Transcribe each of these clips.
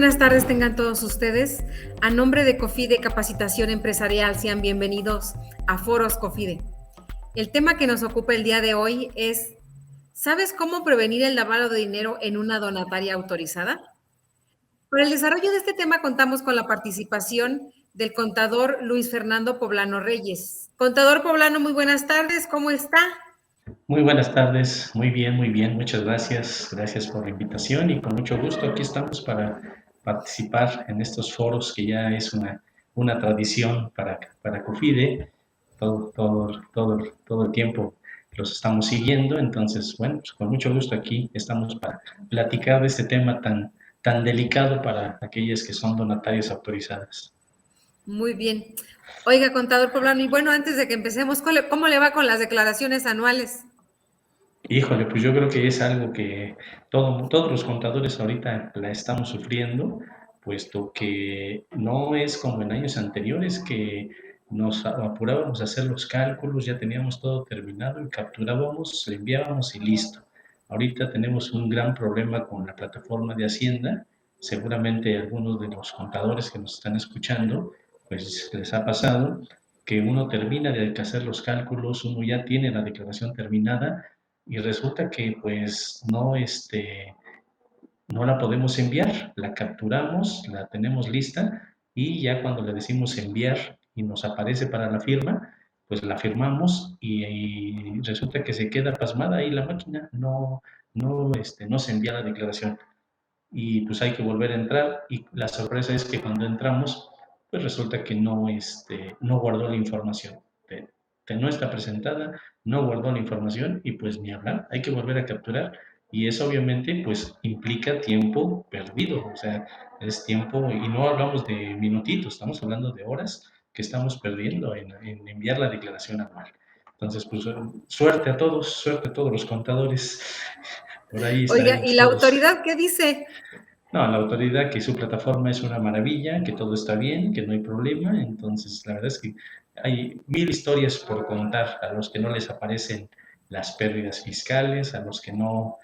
buenas tardes tengan todos ustedes. A nombre de COFIDE Capacitación Empresarial, sean bienvenidos a Foros COFIDE. El tema que nos ocupa el día de hoy es, ¿sabes cómo prevenir el lavado de dinero en una donataria autorizada? Para el desarrollo de este tema contamos con la participación del contador Luis Fernando Poblano Reyes. Contador Poblano, muy buenas tardes, ¿cómo está? Muy buenas tardes, muy bien, muchas gracias, gracias por la invitación y con mucho gusto aquí estamos para participar en estos foros que ya es una tradición para COFIDE, todo el tiempo los estamos siguiendo, entonces, bueno, pues con mucho gusto aquí estamos para platicar de este tema tan delicado para aquellas que son donatarias autorizadas. Muy bien. Oiga, contador Poblano, y bueno, antes de que empecemos, ¿cómo le va con las declaraciones anuales? Híjole, pues yo creo que es algo que todos los contadores ahorita la estamos sufriendo, puesto que no es como en años anteriores que nos apurábamos a hacer los cálculos, ya teníamos todo terminado y capturábamos, le enviábamos y listo. Ahorita tenemos un gran problema con la plataforma de Hacienda. Seguramente algunos de los contadores que nos están escuchando, pues les ha pasado que uno termina de hacer los cálculos, uno ya tiene la declaración terminada y resulta que pues no la podemos enviar, la capturamos, la tenemos lista y ya cuando le decimos enviar y nos aparece para la firma, pues la firmamos y resulta que se queda pasmada ahí la máquina, no se envía la declaración y pues hay que volver a entrar y la sorpresa es que cuando entramos, pues resulta que no guardó la información. No está presentada, no guardó la información y pues ni hablar, hay que volver a capturar y eso obviamente pues implica tiempo perdido, o sea, es tiempo y no hablamos de minutitos, estamos hablando de horas que estamos perdiendo en enviar la declaración anual. Entonces, pues suerte a todos los contadores, por ahí Oiga, ¿y estaremos la todos. autoridad qué dice? No, la autoridad que su plataforma es una maravilla, que todo está bien, que no hay problema. Entonces, la verdad es que hay mil historias por contar a los que no les aparecen las pérdidas fiscales, a los que no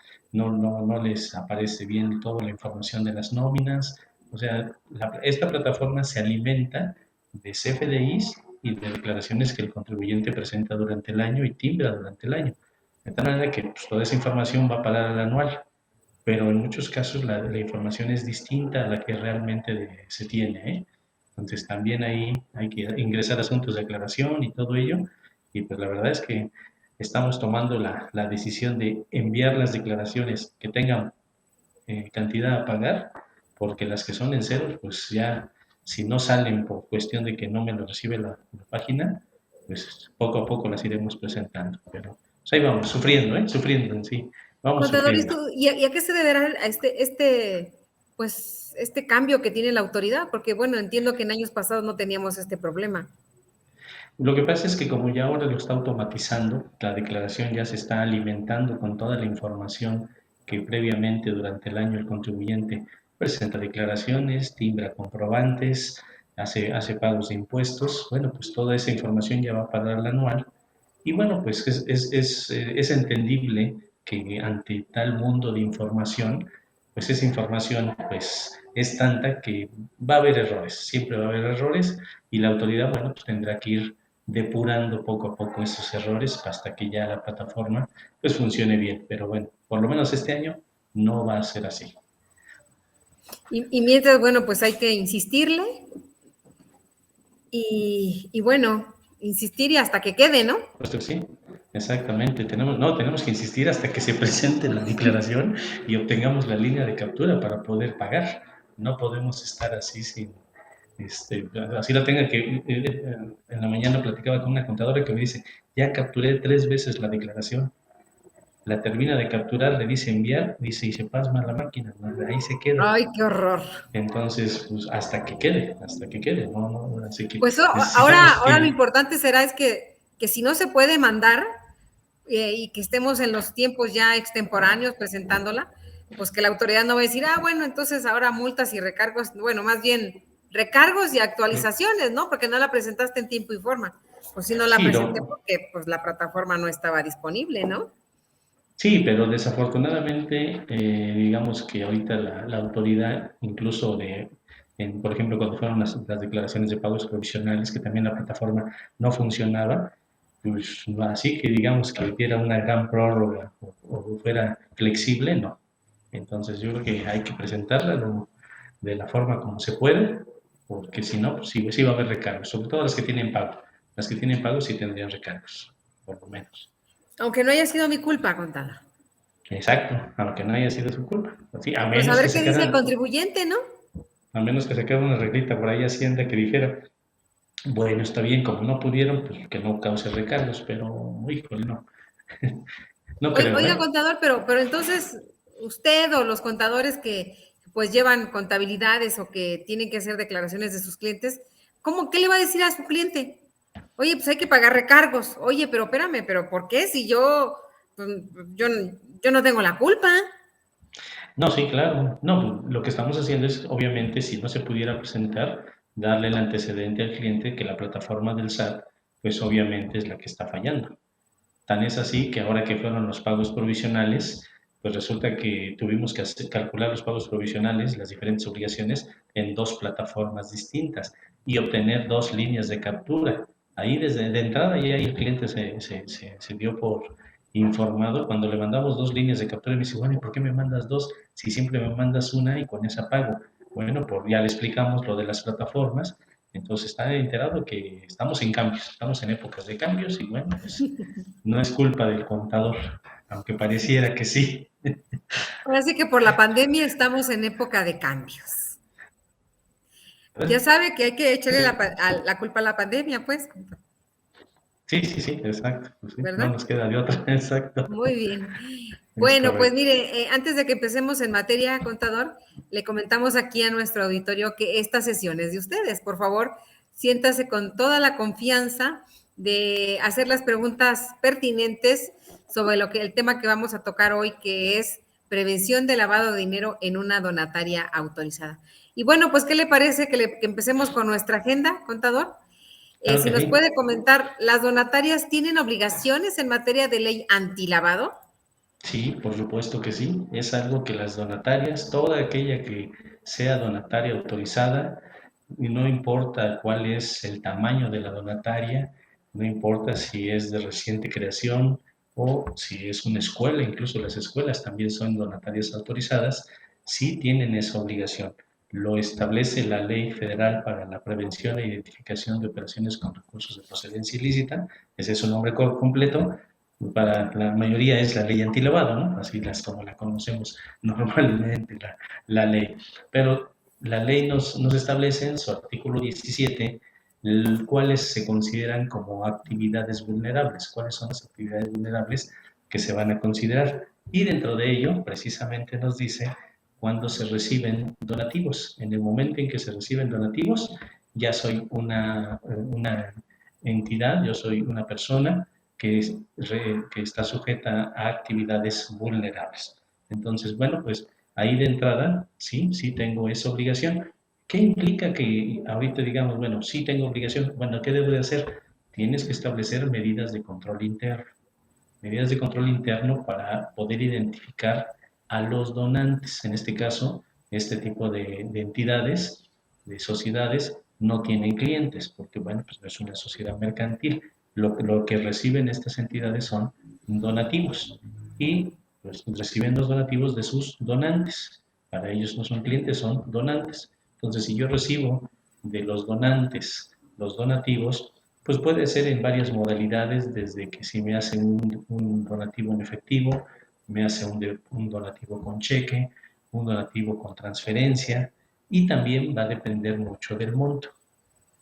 les aparece bien toda la información de las nóminas. O sea, esta plataforma se alimenta de CFDIs y de declaraciones que el contribuyente presenta durante el año y timbra durante el año. De tal manera que pues, toda esa información va a parar al anual, pero en muchos casos la información es distinta a la que realmente se tiene, ¿eh? Entonces también ahí hay que ingresar asuntos de aclaración y todo ello, y pues la verdad es que estamos tomando la decisión de enviar las declaraciones que tengan cantidad a pagar, porque las que son en ceros, pues ya si no salen por cuestión de que no me lo recibe la página, pues poco a poco las iremos presentando, pero pues ahí vamos, sufriendo, ¿eh? Sufriendo en sí, vamos Contador, sufriendo. ¿y a qué se deberá a pues, este cambio que tiene la autoridad? Porque, bueno, entiendo que en años pasados no teníamos este problema. Lo que pasa es que como ya ahora lo está automatizando, la declaración ya se está alimentando con toda la información que previamente durante el año el contribuyente presenta declaraciones, timbra comprobantes, hace pagos de impuestos. Bueno, pues toda esa información ya va para el anual. Y bueno, pues es entendible que ante tal mundo de información, pues esa información pues es tanta que va a haber errores, siempre va a haber errores y la autoridad, bueno, pues tendrá que ir depurando poco a poco esos errores hasta que ya la plataforma pues funcione bien. Pero bueno, por lo menos este año no va a ser así. Y mientras, bueno, pues hay que insistirle y bueno, insistir y hasta que quede, ¿no? Puesto que sí, exactamente. Tenemos que insistir hasta que se presente la declaración y obtengamos la línea de captura para poder pagar. No podemos estar así sin, así la tenga que, en la mañana platicaba con una contadora que me dice, ya capturé 3 veces la declaración, la termina de capturar, le dice enviar, dice y se pasma la máquina, ¿no? Ahí se queda. Ay, qué horror. Entonces, pues hasta que quede, no, así que Pues necesitamos ahora lo que, importante será es que si no se puede mandar y que estemos en los tiempos ya extemporáneos presentándola, pues que la autoridad no va a decir, ah, bueno, entonces ahora multas y recargos, bueno, más bien recargos y actualizaciones, ¿no? Porque no la presentaste en tiempo y forma. Pues sí, no la sí, presenté porque pues la plataforma no estaba disponible, ¿no? Sí, pero desafortunadamente, digamos que ahorita la autoridad, incluso por ejemplo, cuando fueron las declaraciones de pagos provisionales, que también la plataforma no funcionaba, pues así que digamos que diera una gran prórroga o fuera flexible, no. Entonces yo creo que hay que presentarla de la forma como se puede, porque si no, pues sí va a haber recargos, sobre todo las que tienen pago. Las que tienen pago sí tendrían recargos, por lo menos. Aunque no haya sido mi culpa, contador. Exacto, aunque no haya sido su culpa. Sí, Pues a ver qué dice el contribuyente, ¿no? a menos que sacara una reglita por ahí Hacienda que dijera, bueno, está bien, como no pudieron, pues que no cause recargos, pero, híjole, no, no creo, Oiga, ¿eh? contador, pero entonces usted o los contadores que pues llevan contabilidades o que tienen que hacer declaraciones de sus clientes, qué le va a decir a su cliente? Oye, pues hay que pagar recargos. Oye, pero espérame, pero ¿por qué? Si pues, yo, yo no tengo la culpa. No, sí, claro. No, lo que estamos haciendo es, obviamente, si no se pudiera presentar, darle el antecedente al cliente que la plataforma del SAT, pues obviamente es la que está fallando. Tan es así que ahora que fueron los pagos provisionales, pues resulta que tuvimos que calcular los pagos provisionales, las diferentes obligaciones, en dos plataformas distintas y obtener dos líneas de captura. Ahí desde de entrada ya el cliente se dio por informado cuando le mandamos dos líneas de captura y me dice, bueno, ¿y por qué me mandas dos si siempre me mandas una y con esa pago? Bueno, pues ya le explicamos lo de las plataformas, entonces está enterado que estamos en cambios, estamos en épocas de cambios y bueno, pues no es culpa del contador, aunque pareciera que sí. Ahora sí que por la pandemia estamos en época de cambios. Ya sabe que hay que echarle la culpa a la pandemia, pues, Sí, sí, sí, exacto. Pues sí, no ¿verdad? nos queda de otra, exacto. Muy bien. Es Bueno, pues correcto. mire, antes de que empecemos en materia, contador, le comentamos aquí a nuestro auditorio que esta sesión es de ustedes. Por favor, siéntase con toda la confianza de hacer las preguntas pertinentes sobre el tema que vamos a tocar hoy, que es prevención de lavado de dinero en una donataria autorizada. Y bueno, pues, ¿qué le parece que empecemos con nuestra agenda, contador? Claro Si que nos sí. puede comentar, ¿las donatarias tienen obligaciones en materia de ley antilavado? Sí, por supuesto que sí. Es algo que las donatarias, toda aquella que sea donataria autorizada, y no importa cuál es el tamaño de la donataria, no importa si es de reciente creación o si es una escuela, incluso las escuelas también son donatarias autorizadas, sí tienen esa obligación. Lo establece la Ley Federal para la Prevención e Identificación de Operaciones con Recursos de Procedencia Ilícita, ese es su nombre completo, para la mayoría es la ley antilavado, ¿no? Así como la conocemos normalmente, la ley. Pero la ley nos establece en su artículo 17 cuáles se consideran como actividades vulnerables, cuáles son las actividades vulnerables que se van a considerar. Y dentro de ello, precisamente nos dice cuándo se reciben donativos. En el momento en que se reciben donativos, ya soy una entidad, yo soy una persona que está sujeta a actividades vulnerables. Entonces, bueno, pues ahí de entrada, sí, sí tengo esa obligación. ¿Qué implica que ahorita digamos, bueno, sí tengo obligación? Bueno, ¿qué debo de hacer? Tienes que establecer medidas de control interno. Medidas de control interno para poder identificar a los donantes. En este caso, este tipo de entidades, de sociedades, no tienen clientes, porque bueno, pues no es una sociedad mercantil. Lo que reciben estas entidades son donativos y pues, reciben los donativos de sus donantes. Para ellos no son clientes, son donantes. Entonces, si yo recibo de los donantes los donativos, pues puede ser en varias modalidades, desde que si me hacen un donativo en efectivo, me hace un donativo con cheque, un donativo con transferencia, y también va a depender mucho del monto.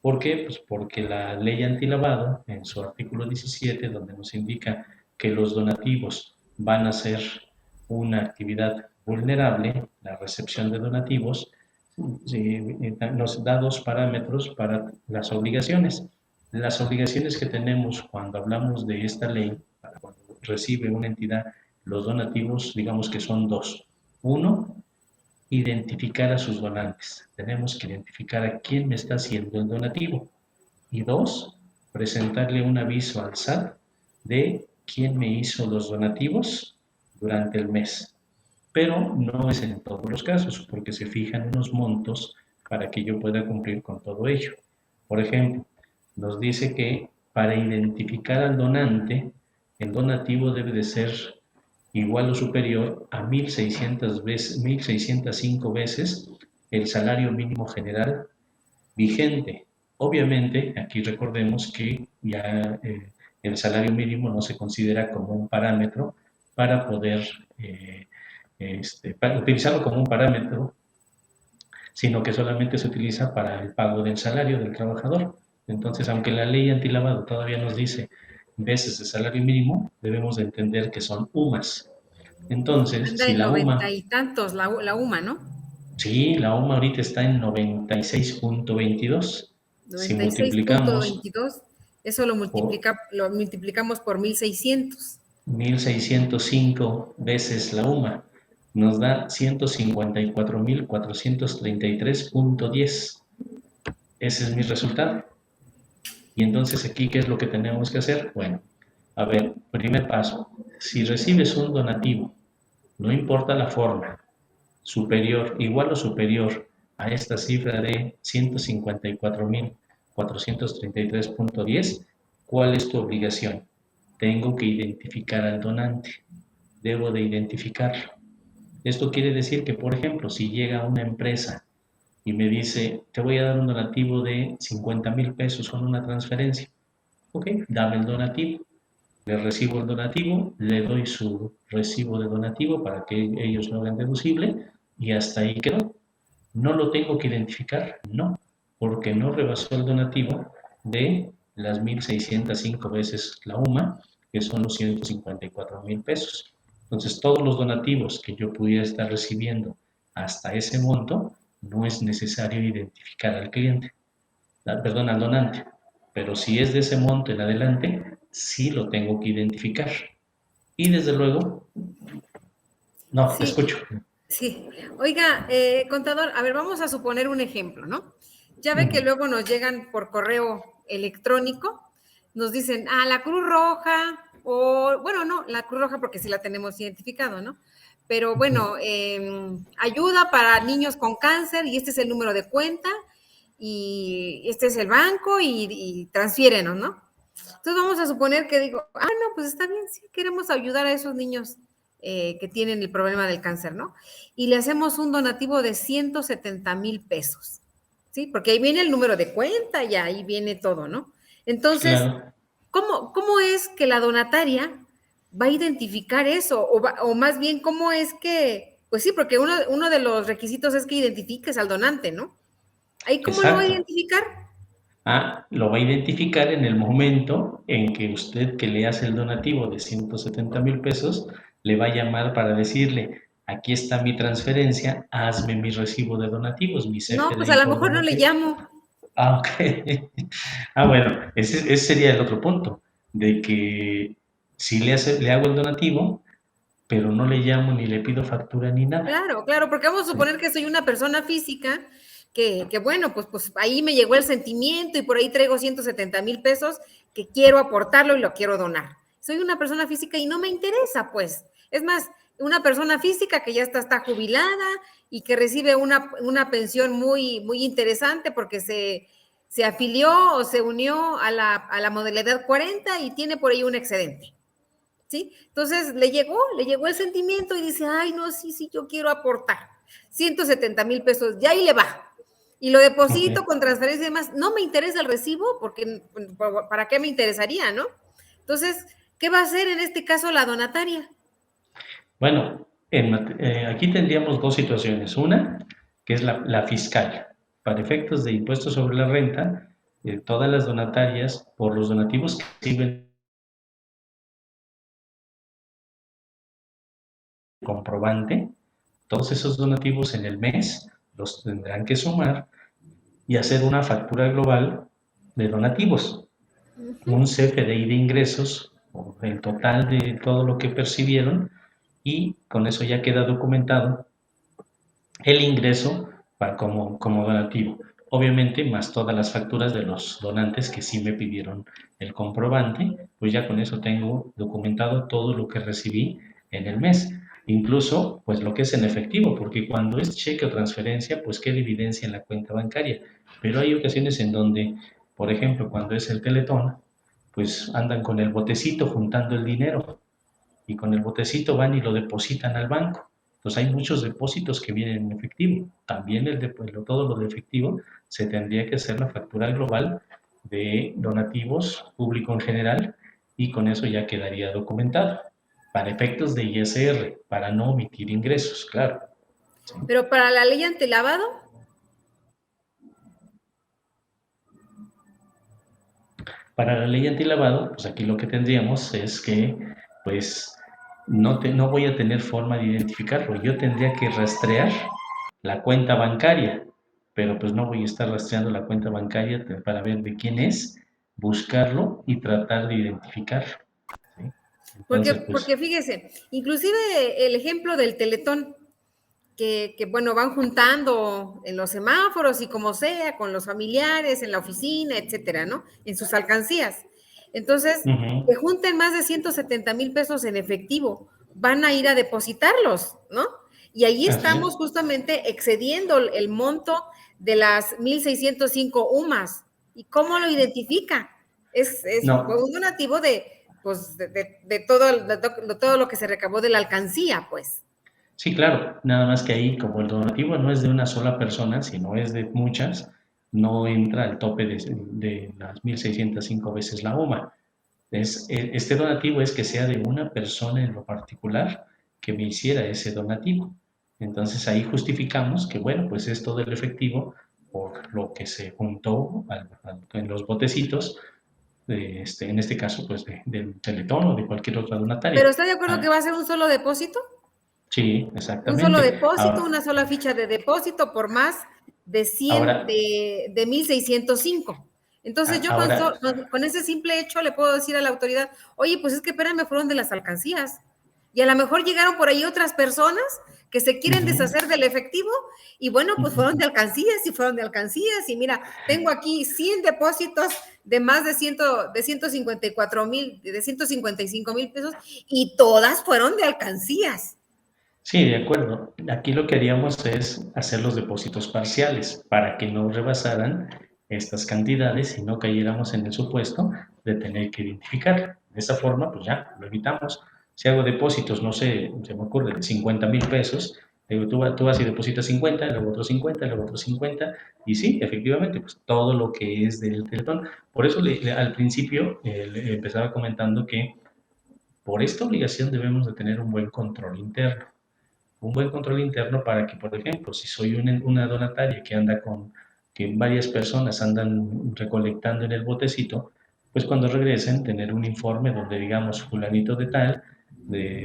¿Por qué? Pues porque la ley antilavado, en su artículo 17, donde nos indica que los donativos van a ser una actividad vulnerable, la recepción de donativos, nos da dos parámetros para las obligaciones. Las obligaciones que tenemos cuando hablamos de esta ley, para cuando recibe una entidad los donativos, digamos que son dos. Uno, identificar a sus donantes. Tenemos que identificar a quién me está haciendo el donativo. Y dos, presentarle un aviso al SAT de quién me hizo los donativos durante el mes, pero no es en todos los casos, porque se fijan unos montos para que yo pueda cumplir con todo ello. Por ejemplo, nos dice que para identificar al donante, el donativo debe de ser igual o superior a 1.600 veces, 1.605 veces el salario mínimo general vigente. Obviamente, aquí recordemos que ya el salario mínimo no se considera como un parámetro para poder para utilizarlo como un parámetro, sino que solamente se utiliza para el pago del salario del trabajador. Entonces, aunque la ley antilavado todavía nos dice veces de salario mínimo, debemos de entender que son UMAS. Entonces, Anda si en la 90 UMA, y tantos la UMA, ¿no? sí, la UMA ahorita está en 96.22. Si Noventa y seis punto multiplicamos veintidós. Eso por lo multiplicamos por 1600. 1.605 veces la UMA, nos da 154.433.10. Ese es mi resultado. Y entonces aquí, ¿qué es lo que tenemos que hacer? Bueno, a ver, primer paso, si recibes un donativo, no importa la forma, superior, igual o superior a esta cifra de 154.433.10, ¿cuál es tu obligación? Tengo que identificar al donante, debo de identificarlo. Esto quiere decir que, por ejemplo, si llega una empresa y me dice, te voy a dar un donativo de 50,000 pesos con una transferencia, ok, dame el donativo, le recibo el donativo, le doy su recibo de donativo para que ellos lo hagan deducible y hasta ahí quedó. ¿No lo tengo que identificar? No, porque no rebasó el donativo de las 1.605 veces la UMA, que son los 154,000 pesos. Entonces, todos los donativos que yo pudiera estar recibiendo hasta ese monto, no es necesario identificar al cliente, perdón, al donante. Pero si es de ese monto en adelante, sí lo tengo que identificar. Y desde luego, no, te Sí, escucho. sí. Oiga, contador, a ver, vamos a suponer un ejemplo, ¿no? Ya ve que Ujú. luego nos llegan por correo electrónico, nos dicen, la Cruz Roja, o bueno, no, la Cruz Roja porque sí la tenemos identificado, ¿no? Pero Ujú. bueno, ayuda para niños con cáncer y este es el número de cuenta y este es el banco y transfiérenos, ¿no? Entonces vamos a suponer que digo, no, pues está bien, sí, queremos ayudar a esos niños que tienen el problema del cáncer, ¿no? Y le hacemos un donativo de 170,000 pesos, ¿sí? Porque ahí viene el número de cuenta y ahí viene todo, ¿no? Entonces, Claro, ¿cómo es que la donataria va a identificar eso? O más bien, ¿cómo es que, pues sí, porque uno de los requisitos es que identifiques al donante, ¿no? ¿Ahí cómo lo va a exacto. identificar? Lo va a identificar en el momento en que usted que le hace el donativo de 170,000 pesos, le va a llamar para decirle, aquí está mi transferencia, hazme mi recibo de donativos, mi No, pues a CFDI lo por mejor no le donativo. llamo. Ok. Bueno, ese sería el otro punto, de que si le hago el donativo, pero no le llamo ni le pido factura ni nada. Claro, claro, porque vamos a ¿Sí? suponer que soy una persona física que bueno, pues ahí me llegó el sentimiento y por ahí traigo 170,000 pesos que quiero aportarlo y lo quiero donar. Soy una persona física y no me interesa, pues. Es más, una persona física que ya está jubilada y que recibe una pensión muy, muy interesante porque se afilió o se unió a la modalidad 40 y tiene por ahí un excedente. ¿Sí? Entonces le llegó el sentimiento y dice, ay, no, sí, sí, yo quiero aportar 170,000 pesos, ya ahí le va. Y lo Ok. deposito con transferencia y demás. No me interesa el recibo porque, ¿para qué me interesaría, no? Entonces, ¿qué va a hacer en este caso la donataria? Bueno, aquí tendríamos dos situaciones. Una, que es la fiscal. Para efectos de impuestos sobre la renta, todas las donatarias, por los donativos que reciben comprobante, todos esos donativos en el mes los tendrán que sumar y hacer una factura global de donativos, un CFDI de ingresos, o el total de todo lo que percibieron, y con eso ya queda documentado el ingreso como donativo. Obviamente, más todas las facturas de los donantes que sí me pidieron el comprobante, pues ya con eso tengo documentado todo lo que recibí en el mes. Incluso, pues lo que es en efectivo, porque cuando es cheque o transferencia, pues queda evidencia en la cuenta bancaria. Pero hay ocasiones en donde, por ejemplo, cuando es el Teletón, pues andan con el botecito juntando el dinero y con el botecito van y lo depositan al banco. Entonces hay muchos depósitos que vienen en efectivo. También todo lo de efectivo se tendría que hacer la factura global de donativos público en general y con eso ya quedaría documentado. Para efectos de ISR, para no omitir ingresos, claro. ¿Sí? Pero para la ley antilavado, Para la ley antilavado, pues aquí lo que tendríamos es que, pues, no voy a tener forma de identificarlo. Yo tendría que rastrear la cuenta bancaria, pero pues no voy a estar rastreando la cuenta bancaria para ver de quién es, buscarlo y tratar de identificarlo. ¿Sí? Entonces, pues, porque fíjese, inclusive el ejemplo del Teletón, bueno, van juntando en los semáforos y como sea, con los familiares, en la oficina, etcétera, ¿no? En sus alcancías. Entonces, que uh-huh, junten más de 170,000 pesos en efectivo, van a ir a depositarlos, ¿no? Y ahí así es. estamos justamente excediendo el monto de las 1,605 UMAS. ¿Y cómo lo identifica? Es No, un donativo pues, de todo lo que se recabó de la alcancía, pues. sí, claro, nada más que ahí, como el donativo no es de una sola persona, sino es de muchas, no entra al tope de las 1,605 veces la UMA. Este donativo es que sea de una persona en lo particular que me hiciera ese donativo. Entonces ahí justificamos que, bueno, pues es todo el efectivo por lo que se juntó en los botecitos, en este caso, pues del Teletón o de cualquier otra Pero donataria. ¿está de acuerdo que Ah, va a ser un solo depósito? sí, Un solo exactamente. depósito, una sola ficha de depósito por más de 100, Ahora, de 1,605. Entonces yo ahora, con ese simple hecho le puedo decir a la autoridad, oye, pues es que espérame, fueron de las alcancías. Y a lo mejor llegaron por ahí otras personas que se quieren uh-huh, deshacer del efectivo y bueno, pues fueron uh-huh. de alcancías y fueron de alcancías. Y mira, tengo aquí 100 depósitos de más de 154,000, de 155,000 pesos y todas fueron de alcancías. Sí, de acuerdo. Aquí lo que haríamos es hacer los depósitos parciales para que no rebasaran estas cantidades y no cayéramos en el supuesto de tener que identificar. De esa forma, pues ya lo evitamos. Si hago depósitos, no sé, se me ocurre, de 50,000 pesos, digo, tú vas y depositas 50, luego otros 50, luego otros 50, y sí, efectivamente, pues todo lo que es del Teletón. Por eso al principio le empezaba comentando que por esta obligación debemos de tener un buen control interno para que, por ejemplo, si soy una donataria que anda que varias personas andan recolectando en el botecito, pues cuando regresen tener un informe donde digamos fulanito de tal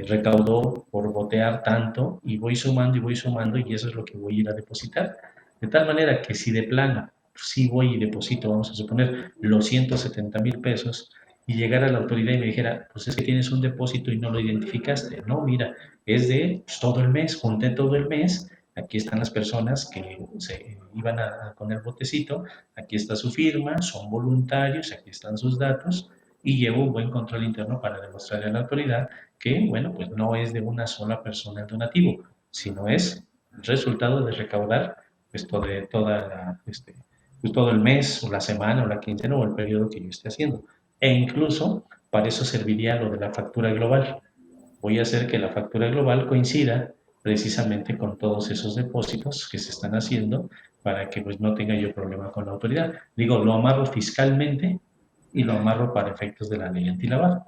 recaudó por botear tanto y voy sumando y eso es lo que voy a ir a depositar. De tal manera que si de plano sí voy y deposito, vamos a suponer, los 170,000 pesos y llegara a la autoridad y me dijera, pues es que tienes un depósito y no lo identificaste. No, mira, es de pues, todo el mes, junté todo el mes, aquí están las personas que se iban a poner botecito, aquí está su firma, son voluntarios, aquí están sus datos y llevo un buen control interno para demostrarle a la autoridad que, bueno, pues no es de una sola persona el donativo, sino es resultado de recaudar pues, pues, todo el mes, o la semana, o la quincena, o el periodo que yo esté haciendo. E incluso para eso serviría lo de la factura global. Voy a hacer que la factura global coincida precisamente con todos esos depósitos que se están haciendo para que pues no tenga yo problema con la autoridad. Digo, lo amarro fiscalmente y lo amarro para efectos de la ley antilavado.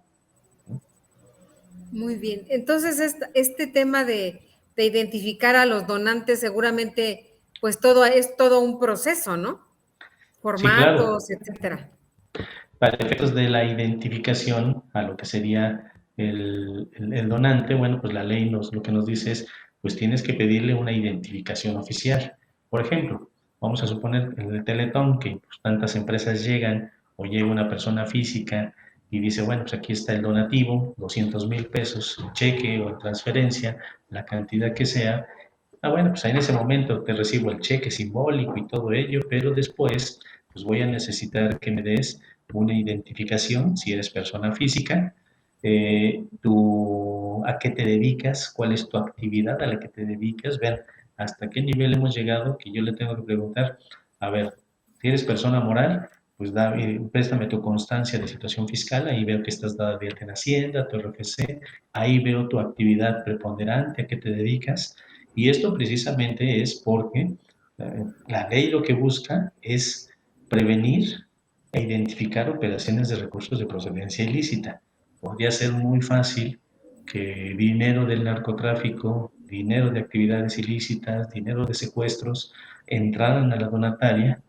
Muy bien. Entonces, este tema de identificar a los donantes, seguramente, pues es todo un proceso, ¿no? Sí, claro, Formatos, etcétera. para efectos de la identificación a lo que sería el donante, bueno, pues la ley lo que nos dice es, pues tienes que pedirle una identificación oficial. Por ejemplo, vamos a suponer en el Teletón que pues, tantas empresas llegan o llega una persona física y dice, bueno, pues aquí está el donativo, 200,000 pesos, cheque o transferencia, la cantidad que sea. Ah, bueno, pues en ese momento te recibo el cheque simbólico y todo ello, pero después pues voy a necesitar que me des una identificación, si eres persona física, a qué te dedicas, cuál es tu actividad a la que te dedicas, ver hasta qué nivel hemos llegado, que yo le tengo que preguntar, a ver, si eres persona moral, pues préstame tu constancia de situación fiscal, ahí veo que estás dada de alta en Hacienda, tu RFC, ahí veo tu actividad preponderante, a qué te dedicas, y esto precisamente es porque la ley lo que busca es prevenir e identificar operaciones de recursos de procedencia ilícita. Podría ser muy fácil que dinero del narcotráfico, dinero de actividades ilícitas, dinero de secuestros, entraran a la donataria,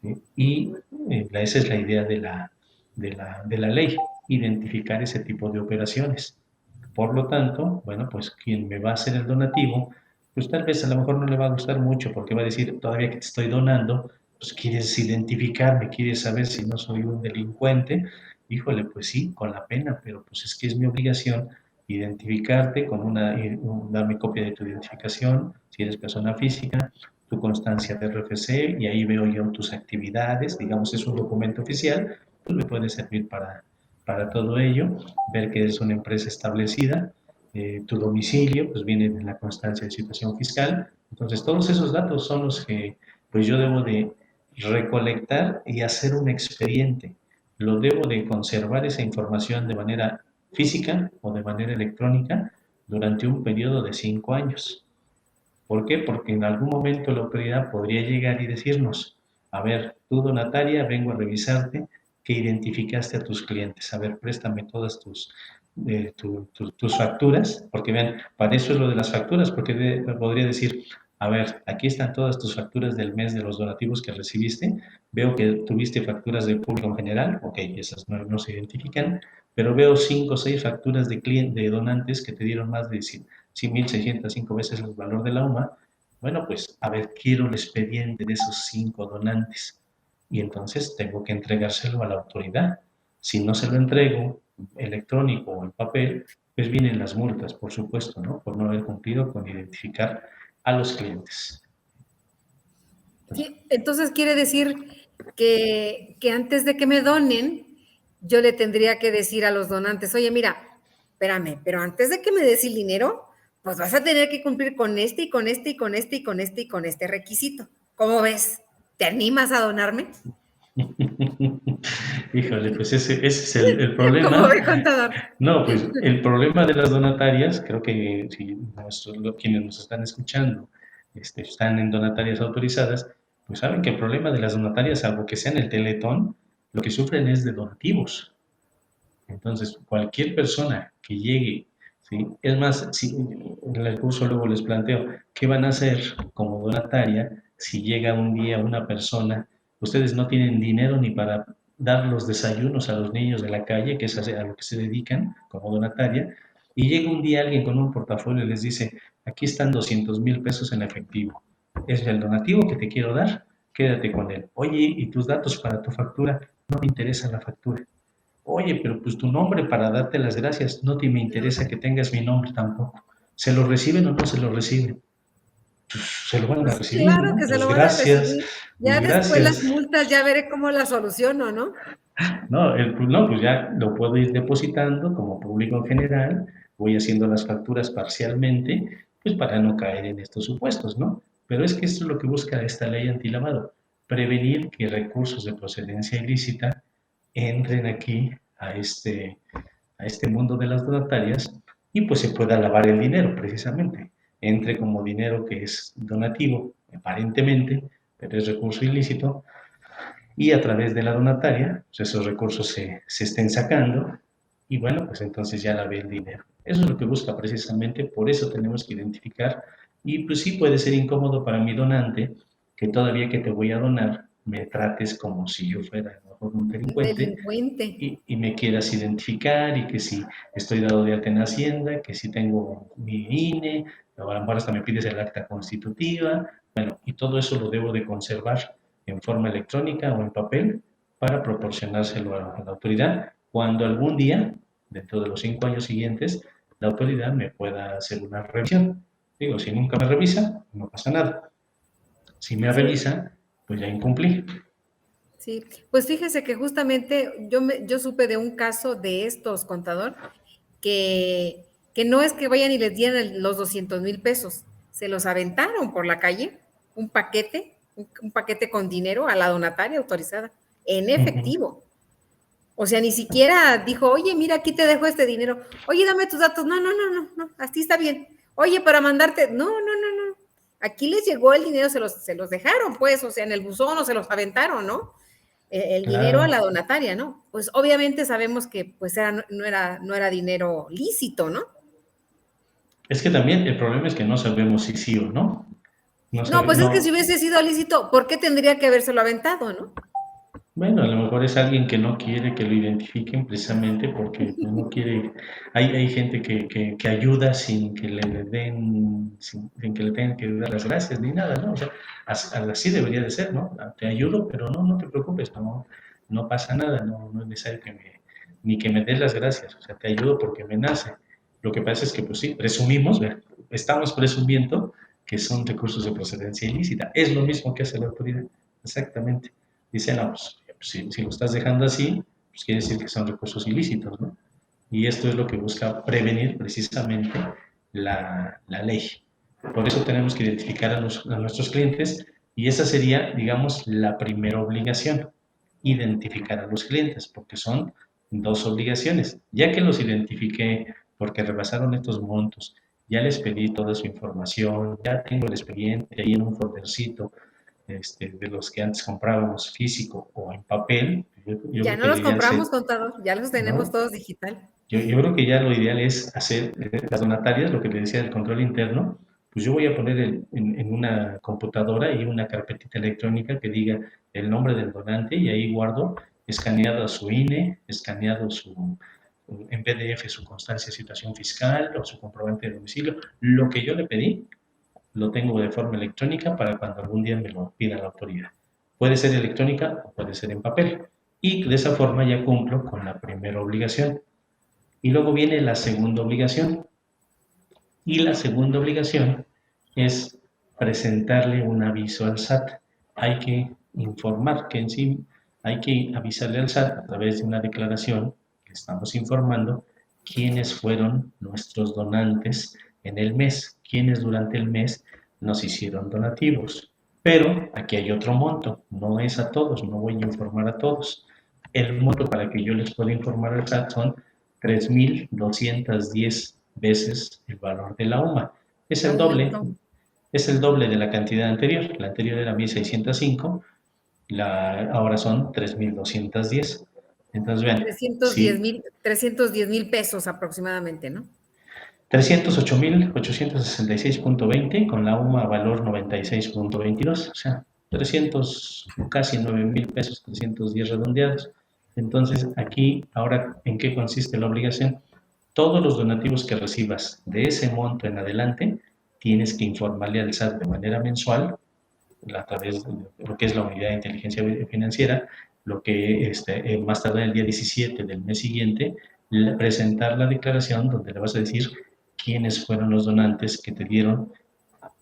¿sí? Y esa es la idea de la ley, identificar ese tipo de operaciones. Por lo tanto, bueno, pues quien me va a hacer el donativo, pues tal vez a lo mejor no le va a gustar mucho porque va a decir, todavía que te estoy donando, pues quieres identificarme, quieres saber si no soy un delincuente. Híjole, pues sí, con la pena, pero pues es que es mi obligación identificarte con darme copia de tu identificación, si eres persona física, tu constancia de RFC, y ahí veo yo tus actividades, digamos, es un documento oficial, pues me puede servir para todo ello, ver que eres una empresa establecida, tu domicilio, pues viene de la constancia de situación fiscal. Entonces, todos esos datos son los que pues yo debo de recolectar y hacer un expediente. Lo debo de conservar esa información de manera física o de manera electrónica durante un periodo de 5 años. ¿Por qué? Porque en algún momento la autoridad podría llegar y decirnos, a ver, tú donataria, vengo a revisarte que identificaste a tus clientes, a ver, préstame todas tus facturas, porque vean, para eso es lo de las facturas, porque podría decir, a ver, aquí están todas tus facturas del mes de los donativos que recibiste, veo que tuviste facturas de público en general, ok, esas no se identifican, pero veo 5 o 6 facturas de donantes que te dieron más de 100.605 veces el valor de la UMA. Bueno, pues a ver, quiero el expediente de esos 5 donantes y entonces tengo que entregárselo a la autoridad. Si no se lo entrego electrónico o en papel, pues vienen las multas, por supuesto, ¿no? Por no haber cumplido con identificar a los clientes. Entonces quiere decir que antes de que me donen, yo le tendría que decir a los donantes, oye, mira, espérame, pero antes de que me des el dinero, pues vas a tener que cumplir con este y con este y con este y con este y con este requisito. ¿Cómo ves? ¿Te animas a donarme? Híjole, pues ese es el ¿Cómo problema. ve, contador? No, pues el problema de las donatarias, creo que si quienes nos están escuchando están en donatarias autorizadas, pues saben que el problema de las donatarias, salvo que sean el Teletón, lo que sufren es de donativos. Entonces, cualquier persona que llegue, ¿sí? Es más, si, en el curso luego les planteo, ¿qué van a hacer como donataria si llega un día una persona, ustedes no tienen dinero ni para dar los desayunos a los niños de la calle, que es a lo que se dedican como donataria, y llega un día alguien con un portafolio y les dice, aquí están 200,000 pesos en efectivo, es el donativo que te quiero dar, quédate con él. Oye, ¿y tus datos para tu factura? No me interesa la factura. Oye, pero pues tu nombre para darte las gracias, no te me interesa que tengas mi nombre tampoco. ¿Se lo reciben o no se lo reciben? Pues se lo van a Pues sí, recibir, claro ¿no? que se Pues lo van a gracias, recibir. pues Ya después las gracias. multas, ya veré cómo las soluciono, ¿no? No, pues no, pues ya lo puedo ir depositando como público en general, voy haciendo las facturas parcialmente, pues para no caer en estos supuestos, ¿no? Pero es que esto es lo que busca esta ley antilavado, prevenir que recursos de procedencia ilícita entren aquí a este mundo de las donatarias y pues se pueda lavar el dinero precisamente. Entre como dinero que es donativo, aparentemente, pero es recurso ilícito, y a través de la donataria, pues esos recursos se estén sacando y bueno, pues entonces ya la ve el dinero. Eso es lo que busca precisamente, por eso tenemos que identificar y pues sí puede ser incómodo para mi donante que todavía que te voy a donar me trates como si yo fuera a lo mejor un delincuente Delincuente. y me quieras identificar y que si estoy dado de alta en Hacienda, que si tengo mi INE, a lo mejor hasta me pides el acta constitutiva, bueno, y todo eso lo debo de conservar en forma electrónica o en papel para proporcionárselo a la autoridad cuando algún día, dentro de los 5 años siguientes, la autoridad me pueda hacer una revisión. Digo, si nunca me revisa, no pasa nada. Si me Sí, revisa, pues ya incumplí. sí. Pues fíjese que justamente yo supe de un caso de estos, contador, que que no es que vayan y les dieran los 200,000 pesos, se los aventaron por la calle, un paquete con dinero a la donataria autorizada, en Ujú. efectivo. O sea, ni siquiera dijo, oye, mira, aquí te dejo este dinero. Oye, dame tus datos. No, no, no, no, no, así está bien. Oye, para mandarte. No, no, no, no. Aquí les llegó el dinero, se los dejaron, pues, o sea, en el buzón o se los aventaron, ¿no? El dinero a Claro. la donataria, ¿no? Pues obviamente sabemos que pues no era dinero lícito, ¿no? Es que también el problema es que no sabemos si sí o no. No No, sabe, pues es que si no. hubiese sido lícito, ¿por qué tendría que habérselo aventado, no? Bueno, a lo mejor es alguien que no quiere que lo identifiquen precisamente porque no quiere. Hay gente que ayuda sin que le den, sin que le tengan que dar las gracias ni nada, ¿no? O sea, así debería de ser, ¿no? Te ayudo, pero no te preocupes, no pasa nada, no es necesario ni que me des las gracias, o sea, te ayudo porque me nace. Lo que pasa es que, pues sí, presumimos, estamos presumiendo que son recursos de procedencia ilícita. Es lo mismo que hace la autoridad, exactamente. Dicen, no, pues, si lo estás dejando así, pues quiere decir que son recursos ilícitos, ¿no? Y esto es lo que busca prevenir precisamente la ley. Por eso tenemos que identificar a nuestros clientes y esa sería, digamos, la primera obligación, identificar a los clientes, porque son dos obligaciones. Ya que los identifiqué porque rebasaron estos montos, ya les pedí toda su información, ya tengo el expediente ahí en un foldercito, de los que antes comprábamos físico o en papel. Yo Ya creo no que lo los ideal compramos, es, contador, ya los tenemos ¿no? todos digital. Yo creo que ya lo ideal es hacer las donatarias, lo que le decía del control interno, pues yo voy a poner en una computadora y una carpetita electrónica que diga el nombre del donante y ahí guardo escaneado su INE, escaneado en PDF su constancia de situación fiscal o su comprobante de domicilio, lo que yo le pedí lo tengo de forma electrónica para cuando algún día me lo pida la autoridad. Puede ser electrónica o puede ser en papel. Y de esa forma ya cumplo con la primera obligación. Y luego viene la segunda obligación. Y la segunda obligación es presentarle un aviso al SAT. Hay que informar que en sí hay que avisarle al SAT a través de una declaración que estamos informando quiénes fueron nuestros donantes en el mes, quiénes durante el mes nos hicieron donativos. Pero aquí hay otro monto, no es a todos, no voy a informar a todos. El monto para que yo les pueda informar al SAT son 3,210 veces el valor de la UMA. Es el doble, Aumentó. es el doble de la cantidad anterior. La anterior era 1,605, ahora son 3,210. Entonces, vean, trescientos diez si mil, 310,000 pesos aproximadamente, ¿no? 308,866,20 con la UMA valor 96,22, o sea, 300, casi 9,000 pesos, 310 redondeados. Entonces, aquí, ahora, ¿en qué consiste la obligación? Todos los donativos que recibas de ese monto en adelante, tienes que informarle al SAT de manera mensual, a través de lo que es la unidad de inteligencia financiera, lo que más tarde el día 17 del mes siguiente, presentar la declaración donde le vas a decir quiénes fueron los donantes que te dieron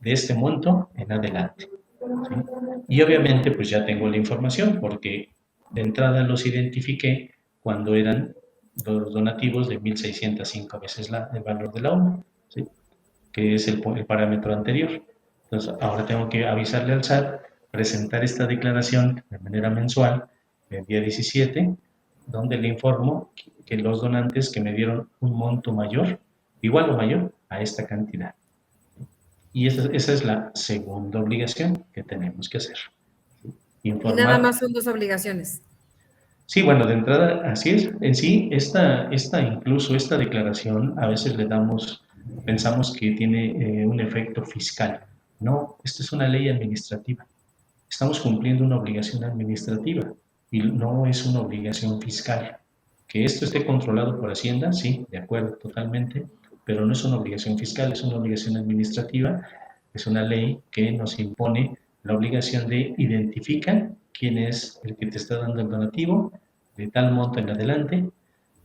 de este monto en adelante. ¿Sí? Y obviamente pues ya tengo la información porque de entrada los identifiqué cuando eran los donativos de 1,605 veces el valor de la UMA, ¿sí? Que es el parámetro anterior. Entonces ahora tengo que avisarle al SAT, presentar esta declaración de manera mensual el día 17, donde le informo que los donantes que me dieron un monto mayor, igual o mayor, a esta cantidad. Y esa es la segunda obligación que tenemos que hacer. Y nada Informar. más son dos obligaciones. Sí, bueno, de entrada, así es. En sí, incluso esta declaración, a veces pensamos que tiene un efecto fiscal. No, esta es una ley administrativa. Estamos cumpliendo una obligación administrativa y no es una obligación fiscal. Que esto esté controlado por Hacienda, sí, de acuerdo, totalmente, pero no es una obligación fiscal, es una obligación administrativa, es una ley que nos impone la obligación de identificar quién es el que te está dando el donativo de tal monto en adelante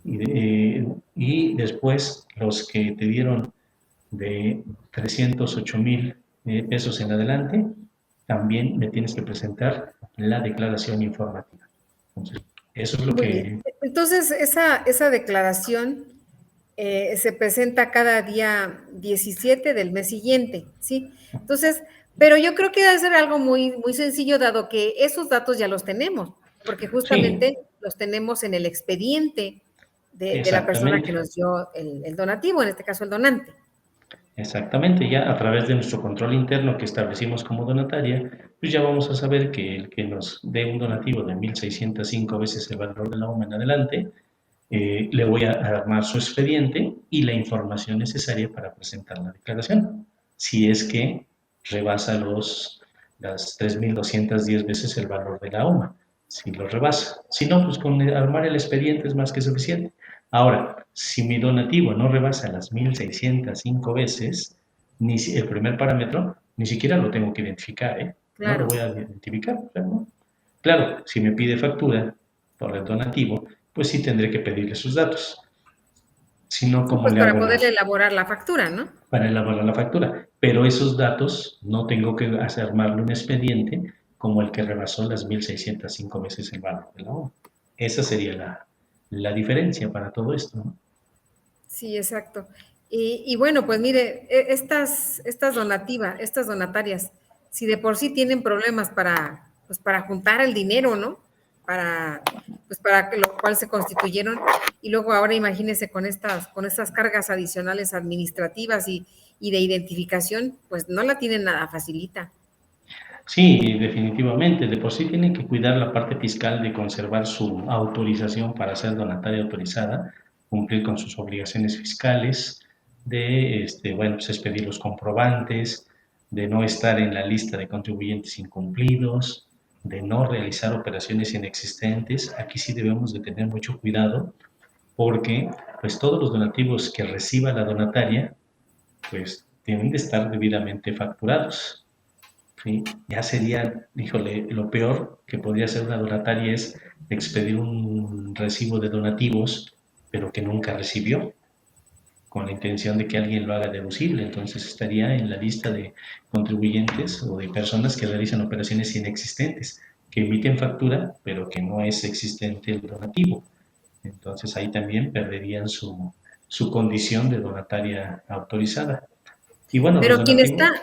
y después los que te dieron de 308,000 pesos en adelante, también me tienes que presentar la declaración informativa. Entonces, eso es lo Muy bien. que. Entonces, esa declaración, Se presenta cada día 17 del mes siguiente, ¿sí? Entonces, pero yo creo que debe ser algo muy, muy sencillo, dado que esos datos ya los tenemos, porque Sí, justamente los tenemos en el expediente de la persona que exactamente. nos dio el donativo, en este caso el donante. Exactamente, ya a través de nuestro control interno que establecimos como donataria, pues ya vamos a saber que el que nos dé un donativo de 1.605 veces el valor de la UMA en adelante, le voy a armar su expediente y la información necesaria para presentar la declaración. Si es que rebasa las 3.210 veces el valor de la OMA, si lo rebasa. Si no, pues con armar el expediente es más que suficiente. Ahora, si mi donativo no rebasa las 1.605 veces, ni si, el primer parámetro, ni siquiera lo tengo que identificar, ¿eh? No lo Claro. voy a identificar, ¿no? Claro, si me pide factura por el donativo, pues sí tendré que pedirle sus datos. Si no, Sí, ¿cómo pues le para hago poderle elaborar la factura, ¿no? para elaborar la factura? Pero esos datos no tengo que armarle un expediente como el que rebasó las 1.605 veces el valor de la OMA. Esa sería la diferencia para todo esto, ¿no? Sí, exacto. Y bueno, pues mire, estas donativas, estas donatarias, si de por sí tienen problemas para, pues para juntar el dinero, ¿no? Para, pues para que lo cual se constituyeron, y luego ahora imagínense con estas cargas adicionales administrativas y de identificación, pues no la tienen nada facilita. Sí, definitivamente. De por sí tienen que cuidar la parte fiscal de conservar su autorización para ser donataria autorizada, cumplir con sus obligaciones fiscales, de, bueno, pues expedir los comprobantes, de no estar en la lista de contribuyentes incumplidos, de no realizar operaciones inexistentes. Aquí sí debemos de tener mucho cuidado porque pues todos los donativos que reciba la donataria pues deben de estar debidamente facturados. ¿Sí? Ya sería, híjole, lo peor que podría hacer una donataria es expedir un recibo de donativos, pero que nunca recibió, con la intención de que alguien lo haga deducible. Entonces estaría en la lista de contribuyentes o de personas que realizan operaciones inexistentes, que emiten factura, pero que no es existente el donativo. Entonces ahí también perderían su condición de donataria autorizada. Y bueno, los Pero quien donativos, está,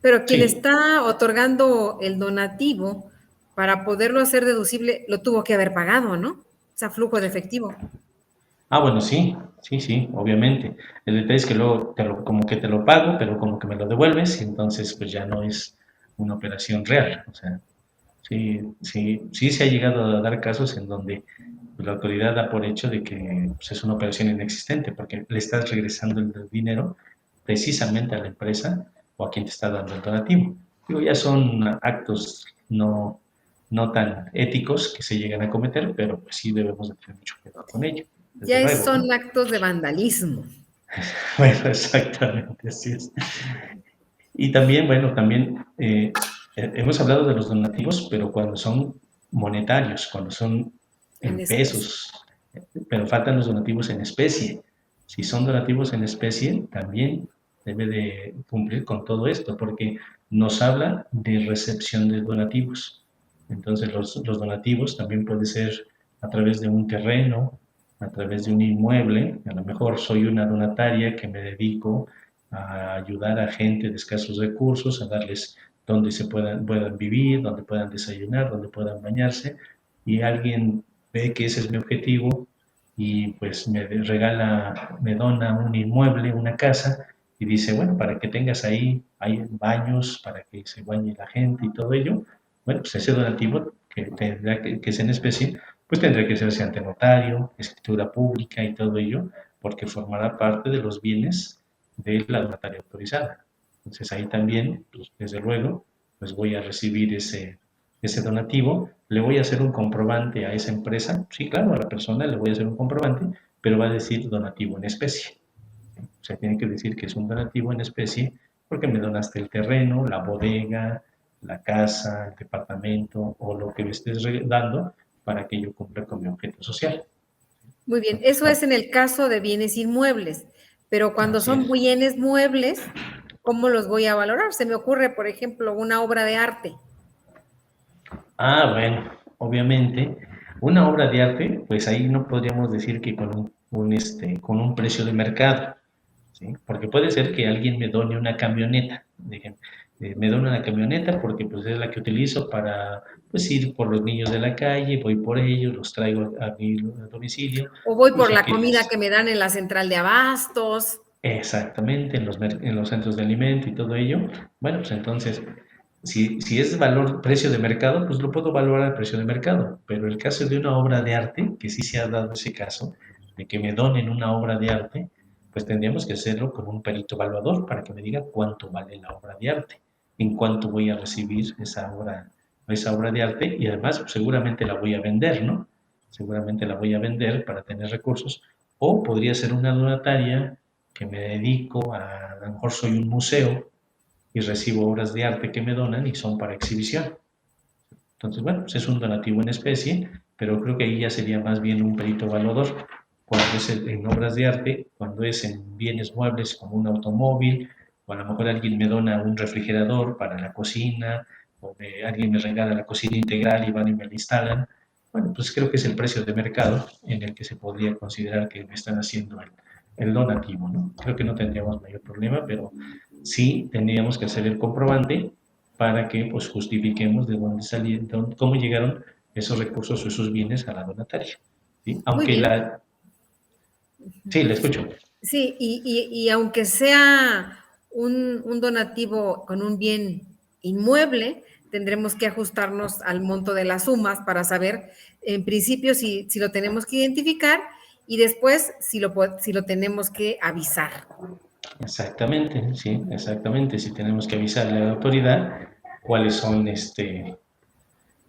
pero quien sí. está otorgando el donativo para poderlo hacer deducible, lo tuvo que haber pagado, ¿no? O sea, flujo de efectivo. Ah, bueno, sí, sí, sí, obviamente. El detalle es que luego como que te lo pago, pero como que me lo devuelves y entonces pues ya no es una operación real. O sea, sí, sí, sí se ha llegado a dar casos en donde pues, la autoridad da por hecho de que pues, es una operación inexistente porque le estás regresando el dinero precisamente a la empresa o a quien te está dando el donativo. Digo, ya son actos no tan éticos que se llegan a cometer, pero pues sí debemos de tener mucho cuidado con ello, desde Ya luego, ¿no? son actos de vandalismo. Bueno, exactamente, así es. Y también, bueno, también hemos hablado de los donativos, pero cuando son monetarios, cuando son En en especie. pesos, pero faltan los donativos en especie. Si son donativos en especie, también debe de cumplir con todo esto, porque nos habla de recepción de donativos. Entonces, los donativos también puede ser a través de un terreno, a través de un inmueble. A lo mejor soy una donataria que me dedico a ayudar a gente de escasos recursos, a darles donde puedan vivir, donde puedan desayunar, donde puedan bañarse, y alguien ve que ese es mi objetivo y pues me regala, me dona un inmueble, una casa, y dice, bueno, para que tengas ahí, hay baños, para que se bañe la gente y todo ello, bueno, pues ese donativo que tendrá que ser en especie, pues tendrá que hacerse ante notario, escritura pública y todo ello, porque formará parte de los bienes de la donataria autorizada. Entonces ahí también, pues, desde luego, pues voy a recibir ese donativo, le voy a hacer un comprobante a esa empresa, sí, claro, a la persona le voy a hacer un comprobante, pero va a decir donativo en especie. O sea, tiene que decir que es un donativo en especie porque me donaste el terreno, la bodega, la casa, el departamento o lo que me estés dando para que yo cumpla con mi objeto social. Muy bien, Entonces, eso es en el caso de bienes inmuebles, pero cuando así son es. bienes muebles, ¿cómo los voy a valorar? Se me ocurre, por ejemplo, una obra de arte. Ah, bueno, obviamente, una obra de arte, pues ahí no podríamos decir que con con un precio de mercado, ¿sí? Porque puede ser que alguien me done una camioneta, me done una camioneta porque pues es la que utilizo para pues ir por los niños de la calle, voy por ellos, los traigo a mi domicilio, O voy por uso la aquí comida que me dan en la central de abastos. exactamente en los centros de alimento y todo ello. Bueno, pues entonces, si es valor, precio de mercado, pues lo puedo valorar al precio de mercado. Pero el caso de una obra de arte, que sí se ha dado ese caso, de que me donen una obra de arte, pues tendríamos que hacerlo con un perito evaluador para que me diga cuánto vale la obra de arte, en cuánto voy a recibir esa obra de arte y además pues, seguramente la voy a vender, ¿no? Seguramente la voy a vender para tener recursos o podría ser una donataria que me dedico a lo mejor soy un museo y recibo obras de arte que me donan y son para exhibición. Entonces, bueno, pues es un donativo en especie, pero creo que ahí ya sería más bien un perito evaluador. Cuando es en obras de arte, cuando es en bienes muebles como un automóvil, o a lo mejor alguien me dona un refrigerador para la cocina, alguien me regala la cocina integral y van y me la instalan. Bueno, pues creo que es el precio de mercado en el que se podría considerar que me están haciendo el donativo, ¿no? Creo que no tendríamos mayor problema, pero sí tendríamos que hacer el comprobante para que pues justifiquemos de dónde salieron, cómo llegaron esos recursos o esos bienes a la donataria. ¿Sí? Muy Aunque bien. la... Sí, la escucho. Sí, y aunque sea un donativo con un bien inmueble, tendremos que ajustarnos al monto de las sumas para saber, en principio, si lo tenemos que identificar y después si lo tenemos que avisar. Exactamente, sí, exactamente. Si tenemos que avisarle a la autoridad cuáles son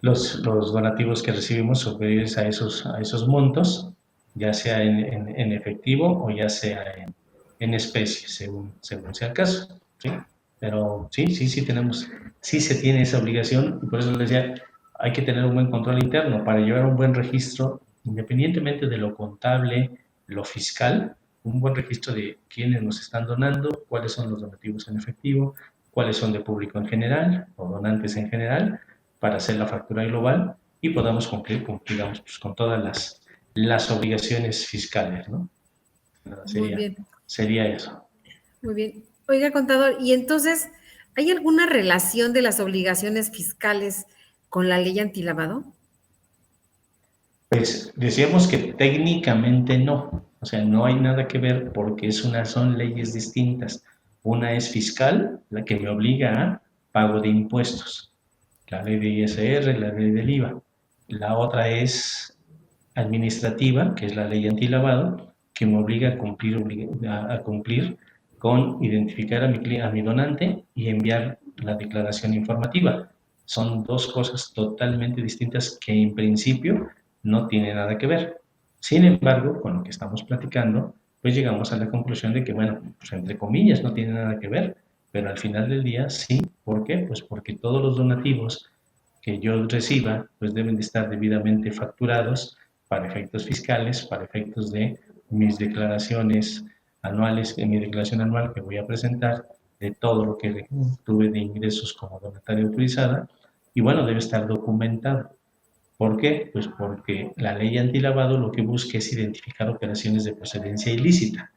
los donativos que recibimos superiores a esos montos, ya sea en efectivo o ya sea en especie, según sea el caso. ¿Sí? Pero sí, sí se tiene esa obligación y por eso les decía, hay que tener un buen control interno para llevar un buen registro, independientemente de lo contable, lo fiscal, un buen registro de quiénes nos están donando, cuáles son los donativos en efectivo, cuáles son de público en general o donantes en general, para hacer la factura global y podamos digamos, pues, con todas las obligaciones fiscales, ¿no? Muy bien, Sería eso. muy bien. Oiga, contador, y entonces, ¿hay alguna relación de las obligaciones fiscales con la ley antilavado? Pues decíamos que técnicamente no, o sea, no hay nada que ver porque son leyes distintas. Una es fiscal, la que me obliga a pago de impuestos, la ley de ISR, la ley del IVA. La otra es administrativa, que es la ley antilavado, que me obliga a cumplir con identificar a mi donante y enviar la declaración informativa. Son dos cosas totalmente distintas que en principio no tienen nada que ver. Sin embargo, con lo que estamos platicando, pues llegamos a la conclusión de que, bueno, pues entre comillas no tiene nada que ver, pero al final del día sí. ¿Por qué? Pues porque todos los donativos que yo reciba, pues deben de estar debidamente facturados para efectos fiscales, para efectos de mis declaraciones anuales, en mi declaración anual que voy a presentar, de todo lo que tuve de ingresos como donataria autorizada, y bueno, debe estar documentado. ¿Por qué? Pues porque la ley antilavado lo que busca es identificar operaciones de procedencia ilícita.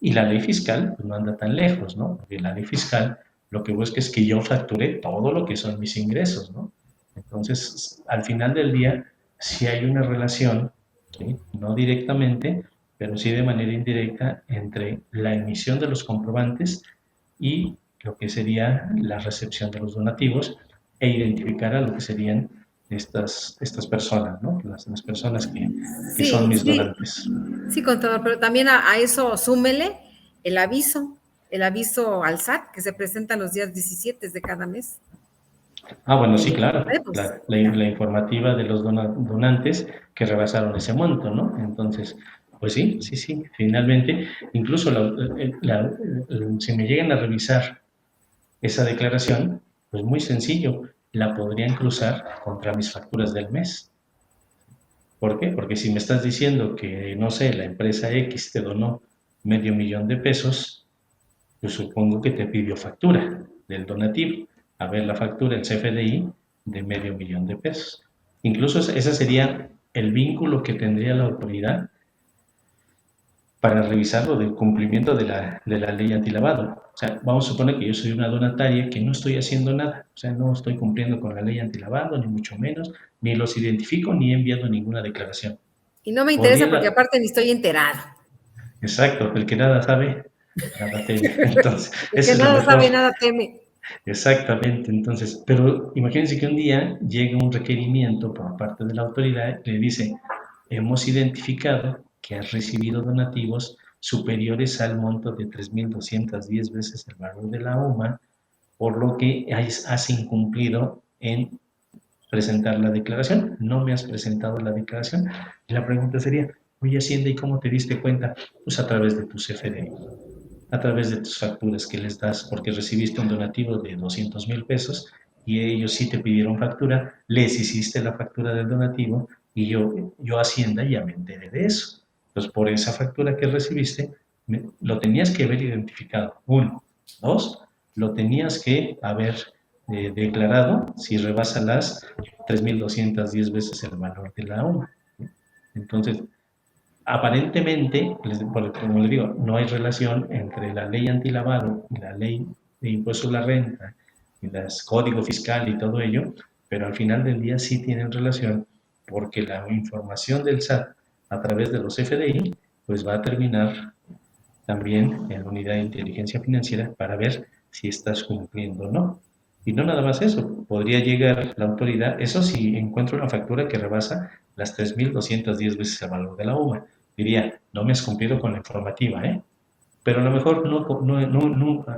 Y la ley fiscal pues no anda tan lejos, ¿no? Porque la ley fiscal lo que busca es que yo facture todo lo que son mis ingresos, ¿no? Entonces, al final del día, sí hay una relación, ¿sí? No directamente, pero sí de manera indirecta entre la emisión de los comprobantes y lo que sería la recepción de los donativos e identificar a lo que serían estas personas, ¿no? Las personas que son Sí, mis sí, donantes. sí, contador, pero también a eso súmele el el aviso al SAT que se presenta los días 17 de cada mes. Ah, bueno, Y sí, lo claro, sabemos. la informativa de los donantes que rebasaron ese monto, ¿no? Entonces, pues sí, sí, sí, finalmente, incluso si me llegan a revisar esa declaración, pues muy sencillo, la podrían cruzar contra mis facturas del mes. ¿Por qué? Porque si me estás diciendo que, no sé, la empresa X te donó $500,000, pues supongo que te pidió factura del donativo. A ver la factura, el CFDI, de $500,000. Incluso ese sería el vínculo que tendría la autoridad para revisar lo del cumplimiento de la ley antilavado. O sea, vamos a suponer que yo soy una donataria que no estoy haciendo nada, o sea, no estoy cumpliendo con la ley antilavado, ni mucho menos, ni los identifico, ni he enviado ninguna declaración. Y no me interesa Podría porque la... aparte ni estoy enterado. Exacto, el que nada sabe, nada teme. Entonces, El esa que es la nada mejor. sabe, nada teme. Exactamente, entonces, pero imagínense que un día llega un requerimiento por parte de la autoridad y le dice, hemos identificado que has recibido donativos superiores al monto de 3.210 veces el valor de la UMA, por lo que has incumplido en presentar la declaración. No me has presentado la declaración. Y la pregunta sería, oye Hacienda, ¿y cómo te diste cuenta? Pues a través de tu CFDI, a través de tus facturas que les das, porque recibiste un donativo de 200,000 pesos y ellos sí te pidieron factura, les hiciste la factura del donativo y yo Hacienda ya me enteré de eso. Entonces, por esa factura que recibiste, lo tenías que haber identificado. Uno. Dos, lo tenías que haber declarado si rebasa las 3.210 veces el valor de la UMA. Entonces, aparentemente, como les digo, no hay relación entre la ley antilavado y la ley de impuesto a la renta y el código fiscal y todo ello, pero al final del día sí tienen relación porque la información del SAT a través de los FDI pues va a terminar también en la unidad de inteligencia financiera para ver si estás cumpliendo o no. Y no nada más eso, podría llegar la autoridad, eso si encuentro una factura que rebasa las 3.210 veces el valor de la UMA. Diría, no me has cumplido con la informativa, ¿eh? Pero a lo mejor no,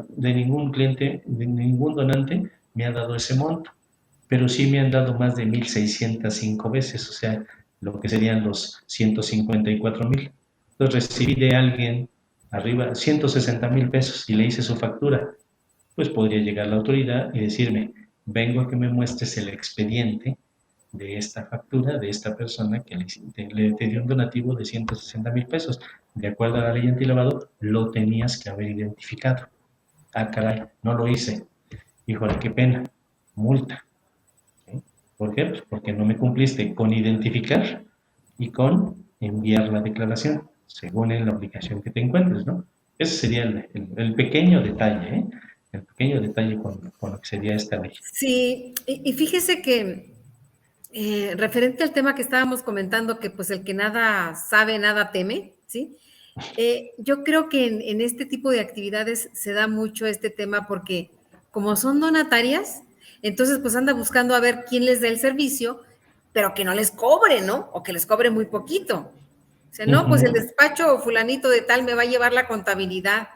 de ningún cliente, de ningún donante me ha dado ese monto, pero sí me han dado más de 1.605 veces, o sea, lo que serían los 154,000. Entonces recibí de alguien arriba 160,000 pesos y le hice su factura, pues podría llegar la autoridad y decirme, vengo a que me muestres el expediente de esta factura de esta persona que te dio un donativo de 160,000 pesos. De acuerdo a la ley antilavado, lo tenías que haber identificado. Ah, caray, no lo hice. Híjole, qué pena. Multa. ¿Sí? ¿Por qué? Pues porque no me cumpliste con identificar y con enviar la declaración, según en la obligación que te encuentres, ¿no? Ese sería el pequeño detalle, ¿eh? El pequeño detalle con lo que sería esta ley. Sí, y fíjese que referente al tema que estábamos comentando, que pues el que nada sabe, nada teme, ¿sí? Yo creo que en este tipo de actividades se da mucho este tema porque como son donatarias, entonces pues anda buscando a ver quién les dé el servicio, pero que no les cobre, ¿no? O que les cobre muy poquito. O sea, no, pues el Ujú. despacho fulanito de tal me va a llevar la contabilidad.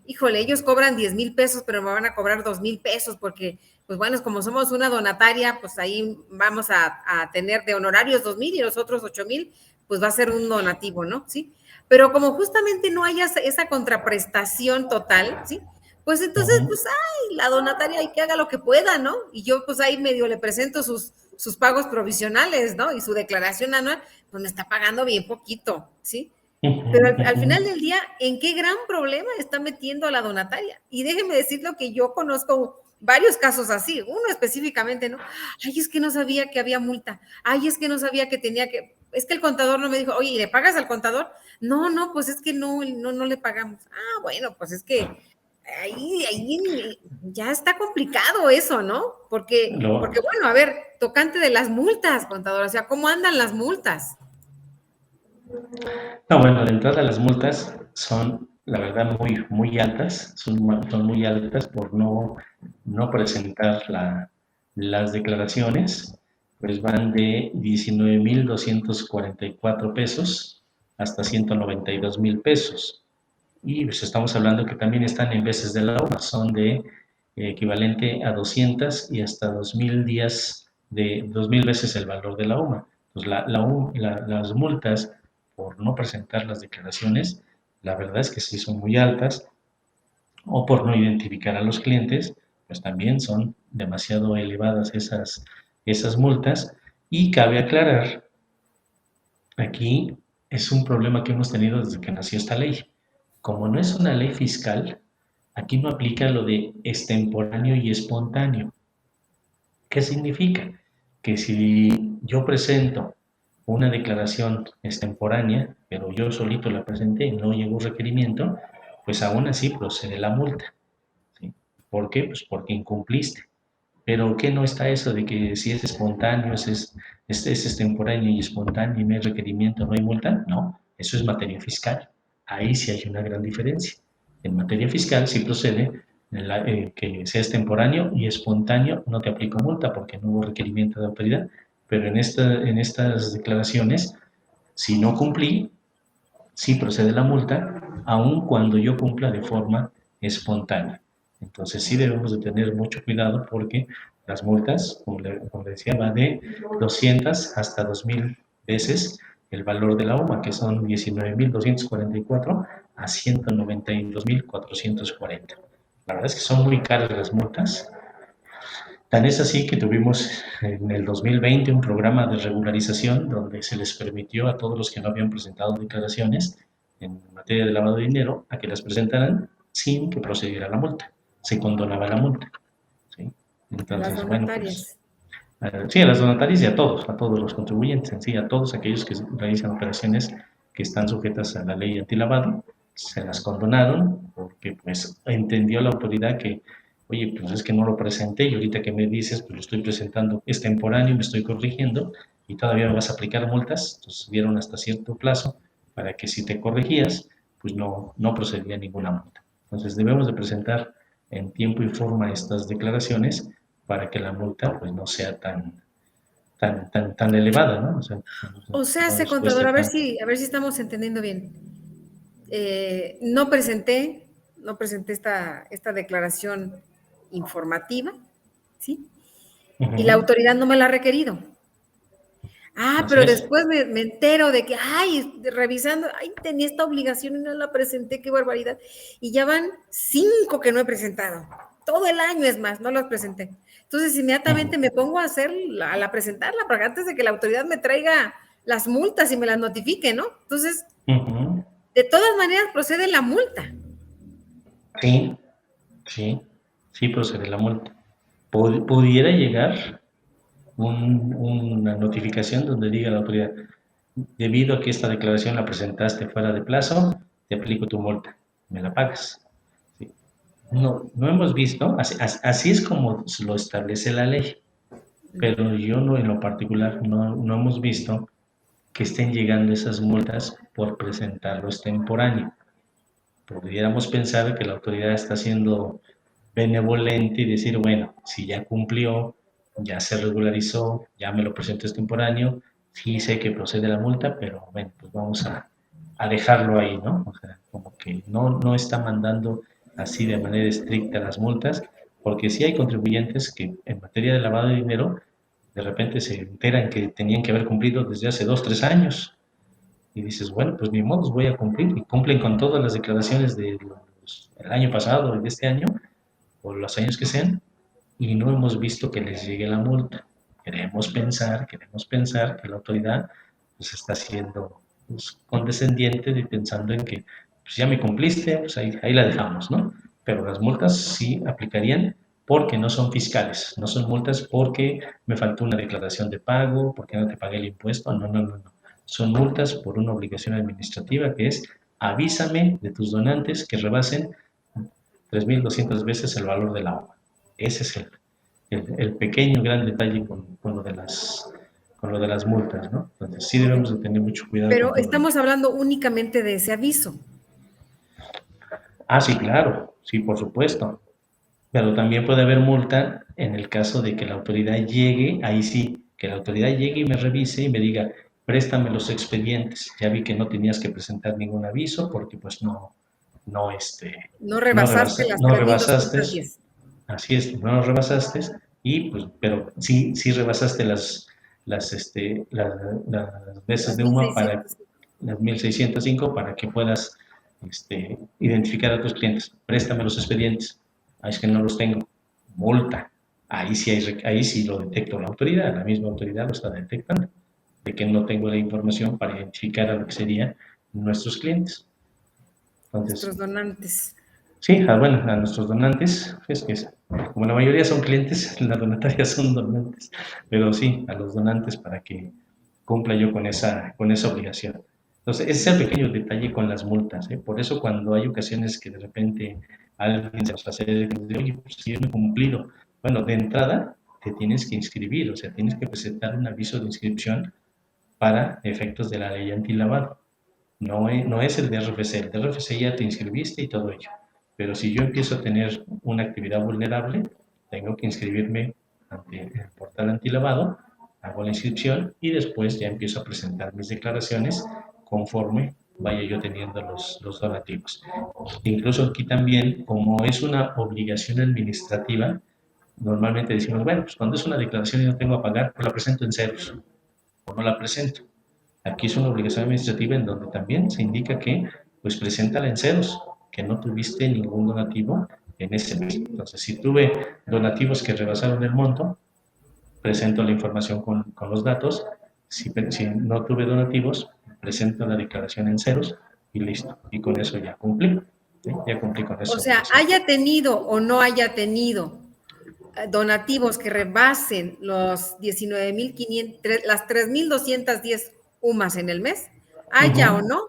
Híjole, ellos cobran 10,000 pesos, pero me van a cobrar 2,000 pesos porque, pues bueno, como somos una donataria, pues ahí vamos a tener de honorarios 2,000 y los otros 8,000, pues va a ser un donativo, ¿no? Sí. Pero como justamente no haya esa contraprestación total, ¿sí? Pues entonces, Ujú. pues, ay, la donataria hay que haga lo que pueda, ¿no? Y yo, pues ahí medio le presento sus pagos provisionales, ¿no? Y su declaración anual, pues me está pagando bien poquito, ¿sí? Ujú, Pero al ujú. final del día, ¿en qué gran problema está metiendo a la donataria? Y déjeme decirlo que yo conozco varios casos así, uno específicamente, ¿no? Ay, es que no sabía que había multa. Ay, es que no sabía que tenía que, es que el contador no me dijo, oye, ¿y le pagas al contador? No, no, pues es que no le pagamos. Ah, bueno, pues es que ahí ya está complicado eso, ¿no? Porque Lo, bueno, a ver, tocante de las multas, contador, o sea, ¿cómo andan las multas? no, bueno, de entrada las multas son, la verdad, muy altas, son muy altas por no presentar las declaraciones, pues van de 19,244 pesos hasta 192,000 pesos. Y pues estamos hablando que también están en veces de la hora, son de equivalente a 200 y hasta 2,000 días de 2,000 veces el valor de la UMA. Pues las multas por no presentar las declaraciones, la verdad es que sí son muy altas, o por no identificar a los clientes, pues también son demasiado elevadas esas multas. Y cabe aclarar, aquí es un problema que hemos tenido desde que nació esta ley. Como no es una ley fiscal, aquí no aplica lo de extemporáneo y espontáneo. ¿Qué significa? Que si yo presento una declaración extemporánea, pero yo solito la presenté, no llegó requerimiento, pues aún así procede la multa. ¿Sí? ¿Por qué? Pues porque incumpliste. Pero ¿qué no está eso de que si es espontáneo, es extemporáneo y espontáneo y no hay requerimiento, no hay multa? No, eso es materia fiscal. Ahí sí hay una gran diferencia. En materia fiscal sí procede que sea extemporáneo y espontáneo, no te aplico multa porque no hubo requerimiento de autoridad, pero en estas declaraciones, si no cumplí, sí procede la multa, aun cuando yo cumpla de forma espontánea. Entonces sí debemos de tener mucho cuidado porque las multas, como le decía, va de 200 hasta 2,000 veces el valor de la UMA, que son 19,244 a 192,440. La verdad es que son muy caras las multas. Tan es así que tuvimos en el 2020 un programa de regularización donde se les permitió a todos los que no habían presentado declaraciones en materia de lavado de dinero a que las presentaran sin que procediera la multa. Se condonaba la multa. ¿Sí? A las Entonces, bueno, pues donatarias. sí, a las donatarias y a todos los contribuyentes, en sí, a todos aquellos que realizan operaciones que están sujetas a la ley antilavado, se las condonaron porque pues entendió la autoridad que, oye, pues es que no lo presenté y ahorita que me dices, pues lo estoy presentando, es temporáneo, me estoy corrigiendo y todavía me vas a aplicar multas, entonces dieron hasta cierto plazo para que si te corregías, pues no procedía ninguna multa. Entonces debemos de presentar en tiempo y forma estas declaraciones para que la multa pues no sea tan elevada, ¿no? O sea, O sea, no ese nos contador, cueste tanto. a ver si estamos entendiendo bien. No presenté, esta declaración informativa, ¿sí? Y la Ujú, autoridad no me la ha requerido. Ah, así pero es. después me entero de que, ay, revisando, ay, tenía esta obligación y no la presenté, qué barbaridad. Y ya van 5 que no he presentado. Todo el año es más, no las presenté. Entonces, inmediatamente Ujú, me pongo a a presentarla, para antes de que la autoridad me traiga las multas y me las notifique, ¿no? Entonces, ujú. de todas maneras procede la multa. Sí, sí, sí procede la multa. Pudiera llegar una notificación donde diga la autoridad, debido a que esta declaración la presentaste fuera de plazo, te aplico tu multa, me la pagas. Sí. No hemos visto, así es como lo establece la ley, pero yo no, en lo particular, no hemos visto que estén llegando esas multas por presentarlo extemporáneo. Pudiéramos pensar que la autoridad está siendo benevolente y decir, bueno, si ya cumplió, ya se regularizó, ya me lo presento extemporáneo, sí sé que procede la multa, pero bueno, pues vamos a dejarlo ahí, ¿no? O sea, como que no está mandando así de manera estricta las multas, porque sí hay contribuyentes que en materia de lavado de dinero, de repente se enteran que tenían que haber cumplido desde hace 2, 3 años y dices, bueno, pues ni modo, voy a cumplir. Y cumplen con todas las declaraciones del año pasado y de este año, o los años que sean, y no hemos visto que les llegue la multa. Queremos pensar que la autoridad pues, está siendo pues, condescendiente de pensando en que pues, ya me cumpliste, pues ahí la dejamos, ¿no? Pero las multas sí aplicarían porque no son fiscales, no son multas porque me faltó una declaración de pago, porque no te pagué el impuesto, no. Son multas por una obligación administrativa que es avísame de tus donantes que rebasen 3,200 veces el valor del agua. Ese es el pequeño gran detalle con lo de las multas, ¿no? Entonces sí Ok. debemos de tener mucho cuidado con Pero todo ello. estamos hablando únicamente de ese aviso. Ah, sí, claro, sí, por supuesto. Pero también puede haber multa en el caso de que la autoridad llegue, ahí sí, que la autoridad llegue y me revise y me diga, préstame los expedientes. Ya vi que no tenías que presentar ningún aviso porque pues no, No rebasaste las no tres mil rebasaste, doscientos diez. así es, no lo rebasaste y pues, pero sí rebasaste las veces Las de mil UMA para seiscientos. las 1,605 para que puedas identificar a tus clientes. Préstame los expedientes. Ah, es que no los tengo. Multa. Ahí sí lo detectó la autoridad, la misma autoridad lo está detectando, de que no tengo la información para identificar a lo que serían nuestros clientes. Entonces, Nuestros donantes. sí, bueno, a nuestros donantes, es que como la mayoría son clientes, las donatarias son donantes, pero sí, a los donantes para que cumpla yo con esa obligación. Entonces, ese es el pequeño detalle con las multas, ¿eh? Por eso cuando hay ocasiones que de repente alguien se nos acerca y dice, oye, pues si yo no he cumplido, bueno, de entrada te tienes que inscribir, o sea, tienes que presentar un aviso de inscripción para efectos de la ley antilavado. No es el de RFC, el de RFC ya te inscribiste y todo ello. Pero si yo empiezo a tener una actividad vulnerable, tengo que inscribirme ante el portal antilavado, hago la inscripción y después ya empiezo a presentar mis declaraciones conforme vaya yo teniendo los donativos. Incluso aquí también, como es una obligación administrativa, normalmente decimos, bueno, pues cuando es una declaración y no tengo a pagar, pues la presento en ceros o no la presento. Aquí es una obligación administrativa en donde también se indica que pues preséntala en ceros, que no tuviste ningún donativo en ese mes. Entonces, si tuve donativos que rebasaron el monto, presento la información con los datos. Si no tuve donativos, presento la declaración en ceros y listo. Y con eso ya cumplí. ¿Sí? Ya cumplí con O esa sea, obligación. haya tenido o no haya tenido donativos que rebasen los 19.500, las 3.210 UMAS en el mes, haya o no,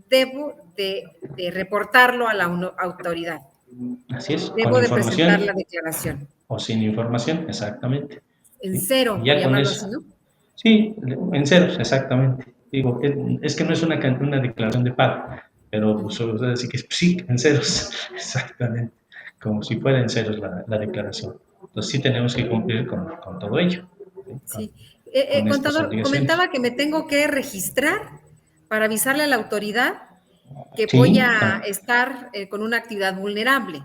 debo de reportarlo a la autoridad. Así es, con Debo de presentar información la declaración. o sin información, exactamente. En ¿Sí? cero, Y por ya con llamarlo eso. así, ¿no? Sí, en ceros, exactamente. Digo, es que no es una declaración de pago, pero pues, decir que sí, en ceros, exactamente, como si fuera en ceros la declaración. Entonces sí tenemos que cumplir con todo ello, ¿sí? Sí. Con estas Contador, obligaciones. comentaba que me tengo que registrar para avisarle a la autoridad que voy Sí, a estar con una actividad vulnerable.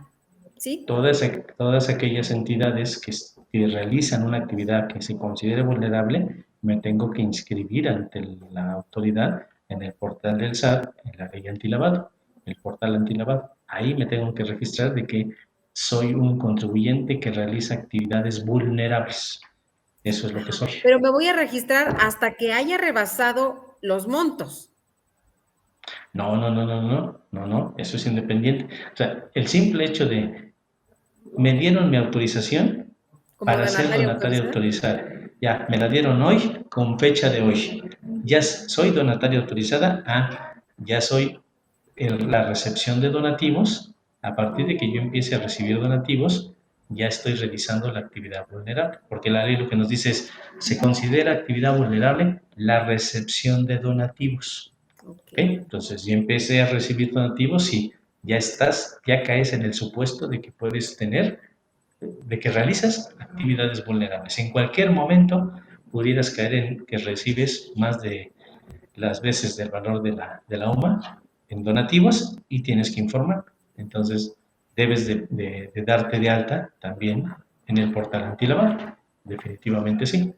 ¿Sí? todas aquellas entidades que realizan una actividad que se considere vulnerable, me tengo que inscribir ante la autoridad en el portal del SAT, en la ley antilavado, el portal antilavado. Ahí me tengo que registrar de que soy un contribuyente que realiza actividades vulnerables. Eso es lo que Ajá. soy. Pero me voy a registrar hasta que haya rebasado los montos. No, eso es independiente. O sea, el simple hecho de me dieron mi autorización Como para ser donataria donataria autorizada. autorizada. Ya, me la dieron hoy con fecha de hoy. Ya soy donataria autorizada. Ya soy la recepción de donativos. A partir de que yo empiece a recibir donativos, ya estoy revisando la actividad vulnerable. Porque la ley lo que nos dice es, se considera actividad vulnerable la recepción de donativos. Ok. ¿Okay? Entonces, yo empecé a recibir donativos y ya caes en el supuesto de que puedes tener de que realizas actividades vulnerables. En cualquier momento pudieras caer en que recibes más de las veces del valor de la UMA en donativos y tienes que informar. Entonces, debes de darte de alta también en el portal antilavado. Definitivamente sí.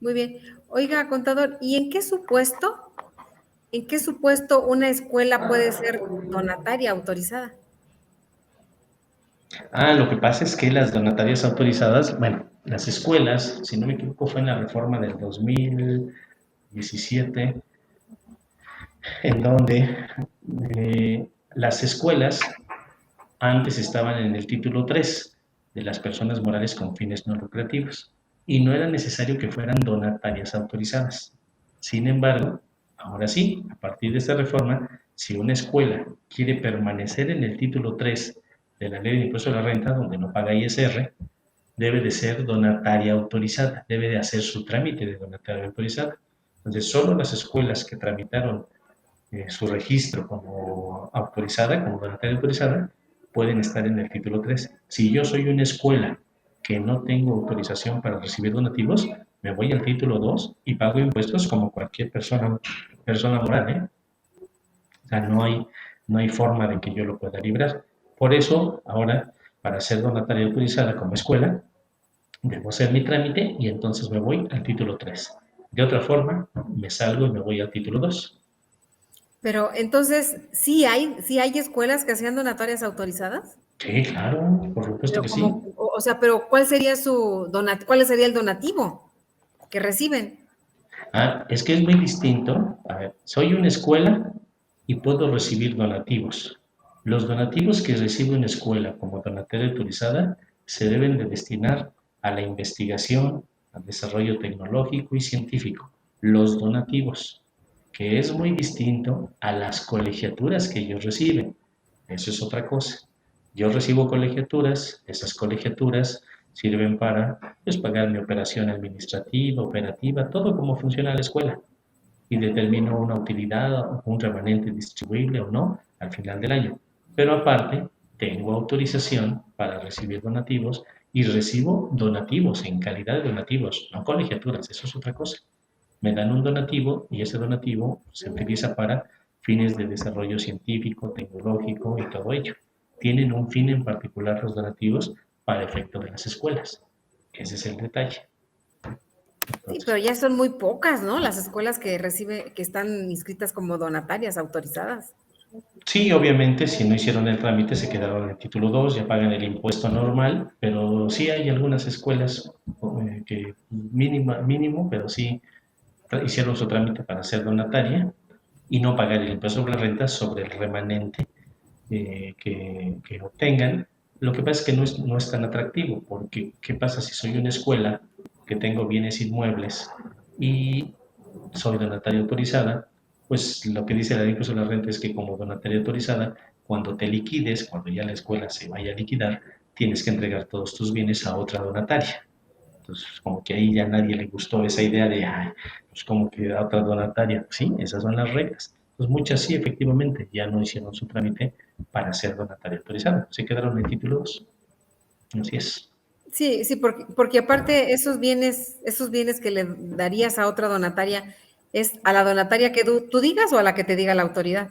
Muy bien. Oiga, contador, ¿y en qué supuesto una escuela puede ser donataria autorizada? Lo que pasa es que las donatarias autorizadas, bueno, las escuelas, si no me equivoco, fue en la reforma del 2017, en donde las escuelas antes estaban en el título 3 de las personas morales con fines no lucrativos y no era necesario que fueran donatarias autorizadas. Sin embargo, ahora sí, a partir de esta reforma, si una escuela quiere permanecer en el título 3 de la ley de impuesto a la renta, donde no paga ISR, debe de ser donataria autorizada, debe de hacer su trámite de donataria autorizada. Entonces, solo las escuelas que tramitaron su registro como autorizada, como donataria autorizada, pueden estar en el título 3. Si yo soy una escuela que no tengo autorización para recibir donativos, me voy al título 2 y pago impuestos como cualquier persona moral, ¿eh? O sea, no hay forma de que yo lo pueda librar. Por eso, ahora, para ser donataria autorizada como escuela, debo hacer mi trámite y entonces me voy al título 3. De otra forma, me salgo y me voy al título 2. Pero entonces, sí hay escuelas que hacían donatorias autorizadas, Sí, claro, por supuesto pero que sí. o sea, pero ¿cuál sería el donativo que reciben? Es que es muy distinto. A ver, soy una escuela y puedo recibir donativos. Los donativos que recibe una escuela como donataria autorizada se deben de destinar a la investigación, al desarrollo tecnológico y científico. los donativos, que es muy distinto a las colegiaturas que ellos reciben. Eso es otra cosa. Yo recibo colegiaturas, esas colegiaturas sirven para pues, pagar mi operación administrativa, operativa, todo como funciona la escuela y determino una utilidad o un remanente distribuible o no al final del año. Pero aparte, tengo autorización para recibir donativos y recibo donativos en calidad de donativos, no colegiaturas, eso es otra cosa. Me dan un donativo y ese donativo se utiliza para fines de desarrollo científico, tecnológico y todo ello. Tienen un fin en particular los donativos para efecto de las escuelas. Ese es el detalle. Sí, pero Entonces, ya son muy pocas, ¿no? Las escuelas que que están inscritas como donatarias autorizadas. sí, obviamente, si no hicieron el trámite se quedaron en el título 2, ya pagan el impuesto normal, pero sí hay algunas escuelas que mínimo, pero sí hicieron su trámite para ser donataria y no pagar el impuesto sobre la renta sobre el remanente que obtengan. Lo que pasa es que no es tan atractivo, porque ¿qué pasa si soy una escuela que tengo bienes inmuebles y soy donataria autorizada? Pues lo que dice la ley de impuesto a la renta es que como donataria autorizada, cuando te liquides, cuando ya la escuela se vaya a liquidar, tienes que entregar todos tus bienes a otra donataria. Entonces, como que ahí ya a nadie le gustó esa idea de, ay, pues como que a otra donataria. Sí, esas son las reglas. Pues muchas sí, efectivamente, ya no hicieron su trámite para ser donataria autorizada. Se quedaron en título 2. Así es. Sí, sí, porque aparte esos bienes que le darías a otra donataria, ¿es a la donataria que tú digas o a la que te diga la autoridad?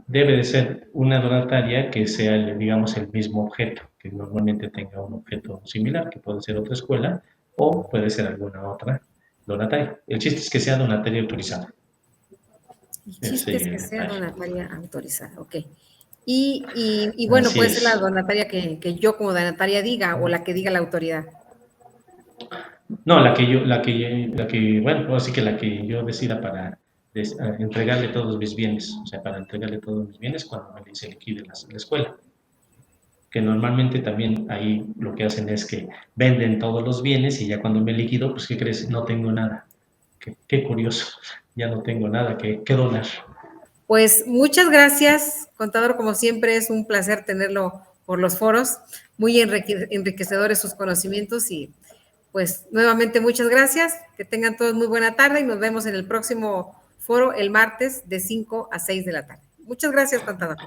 Debe de ser una donataria que sea, digamos, el mismo objeto, que normalmente tenga un objeto similar, que puede ser otra escuela o puede ser alguna otra donataria. El chiste es que sea donataria autorizada. El Ese chiste es sería que el sea detalle. donataria autorizada, ok. Y bueno, Así puede ser la es. donataria que yo como donataria diga o la que diga la autoridad. No, bueno, así que la que yo decida para entregarle todos mis bienes, o sea, para entregarle todos mis bienes cuando se liquide la escuela. Que normalmente también ahí lo que hacen es que venden todos los bienes y ya cuando me liquido, pues ¿qué crees? No tengo nada. Qué curioso, ya no tengo nada que donar. Pues muchas gracias, contador, como siempre es un placer tenerlo por los foros, muy enriquecedores sus conocimientos y pues nuevamente muchas gracias, que tengan todos muy buena tarde y nos vemos en el próximo foro el martes de 5 a 6 de la tarde. Muchas gracias, contador.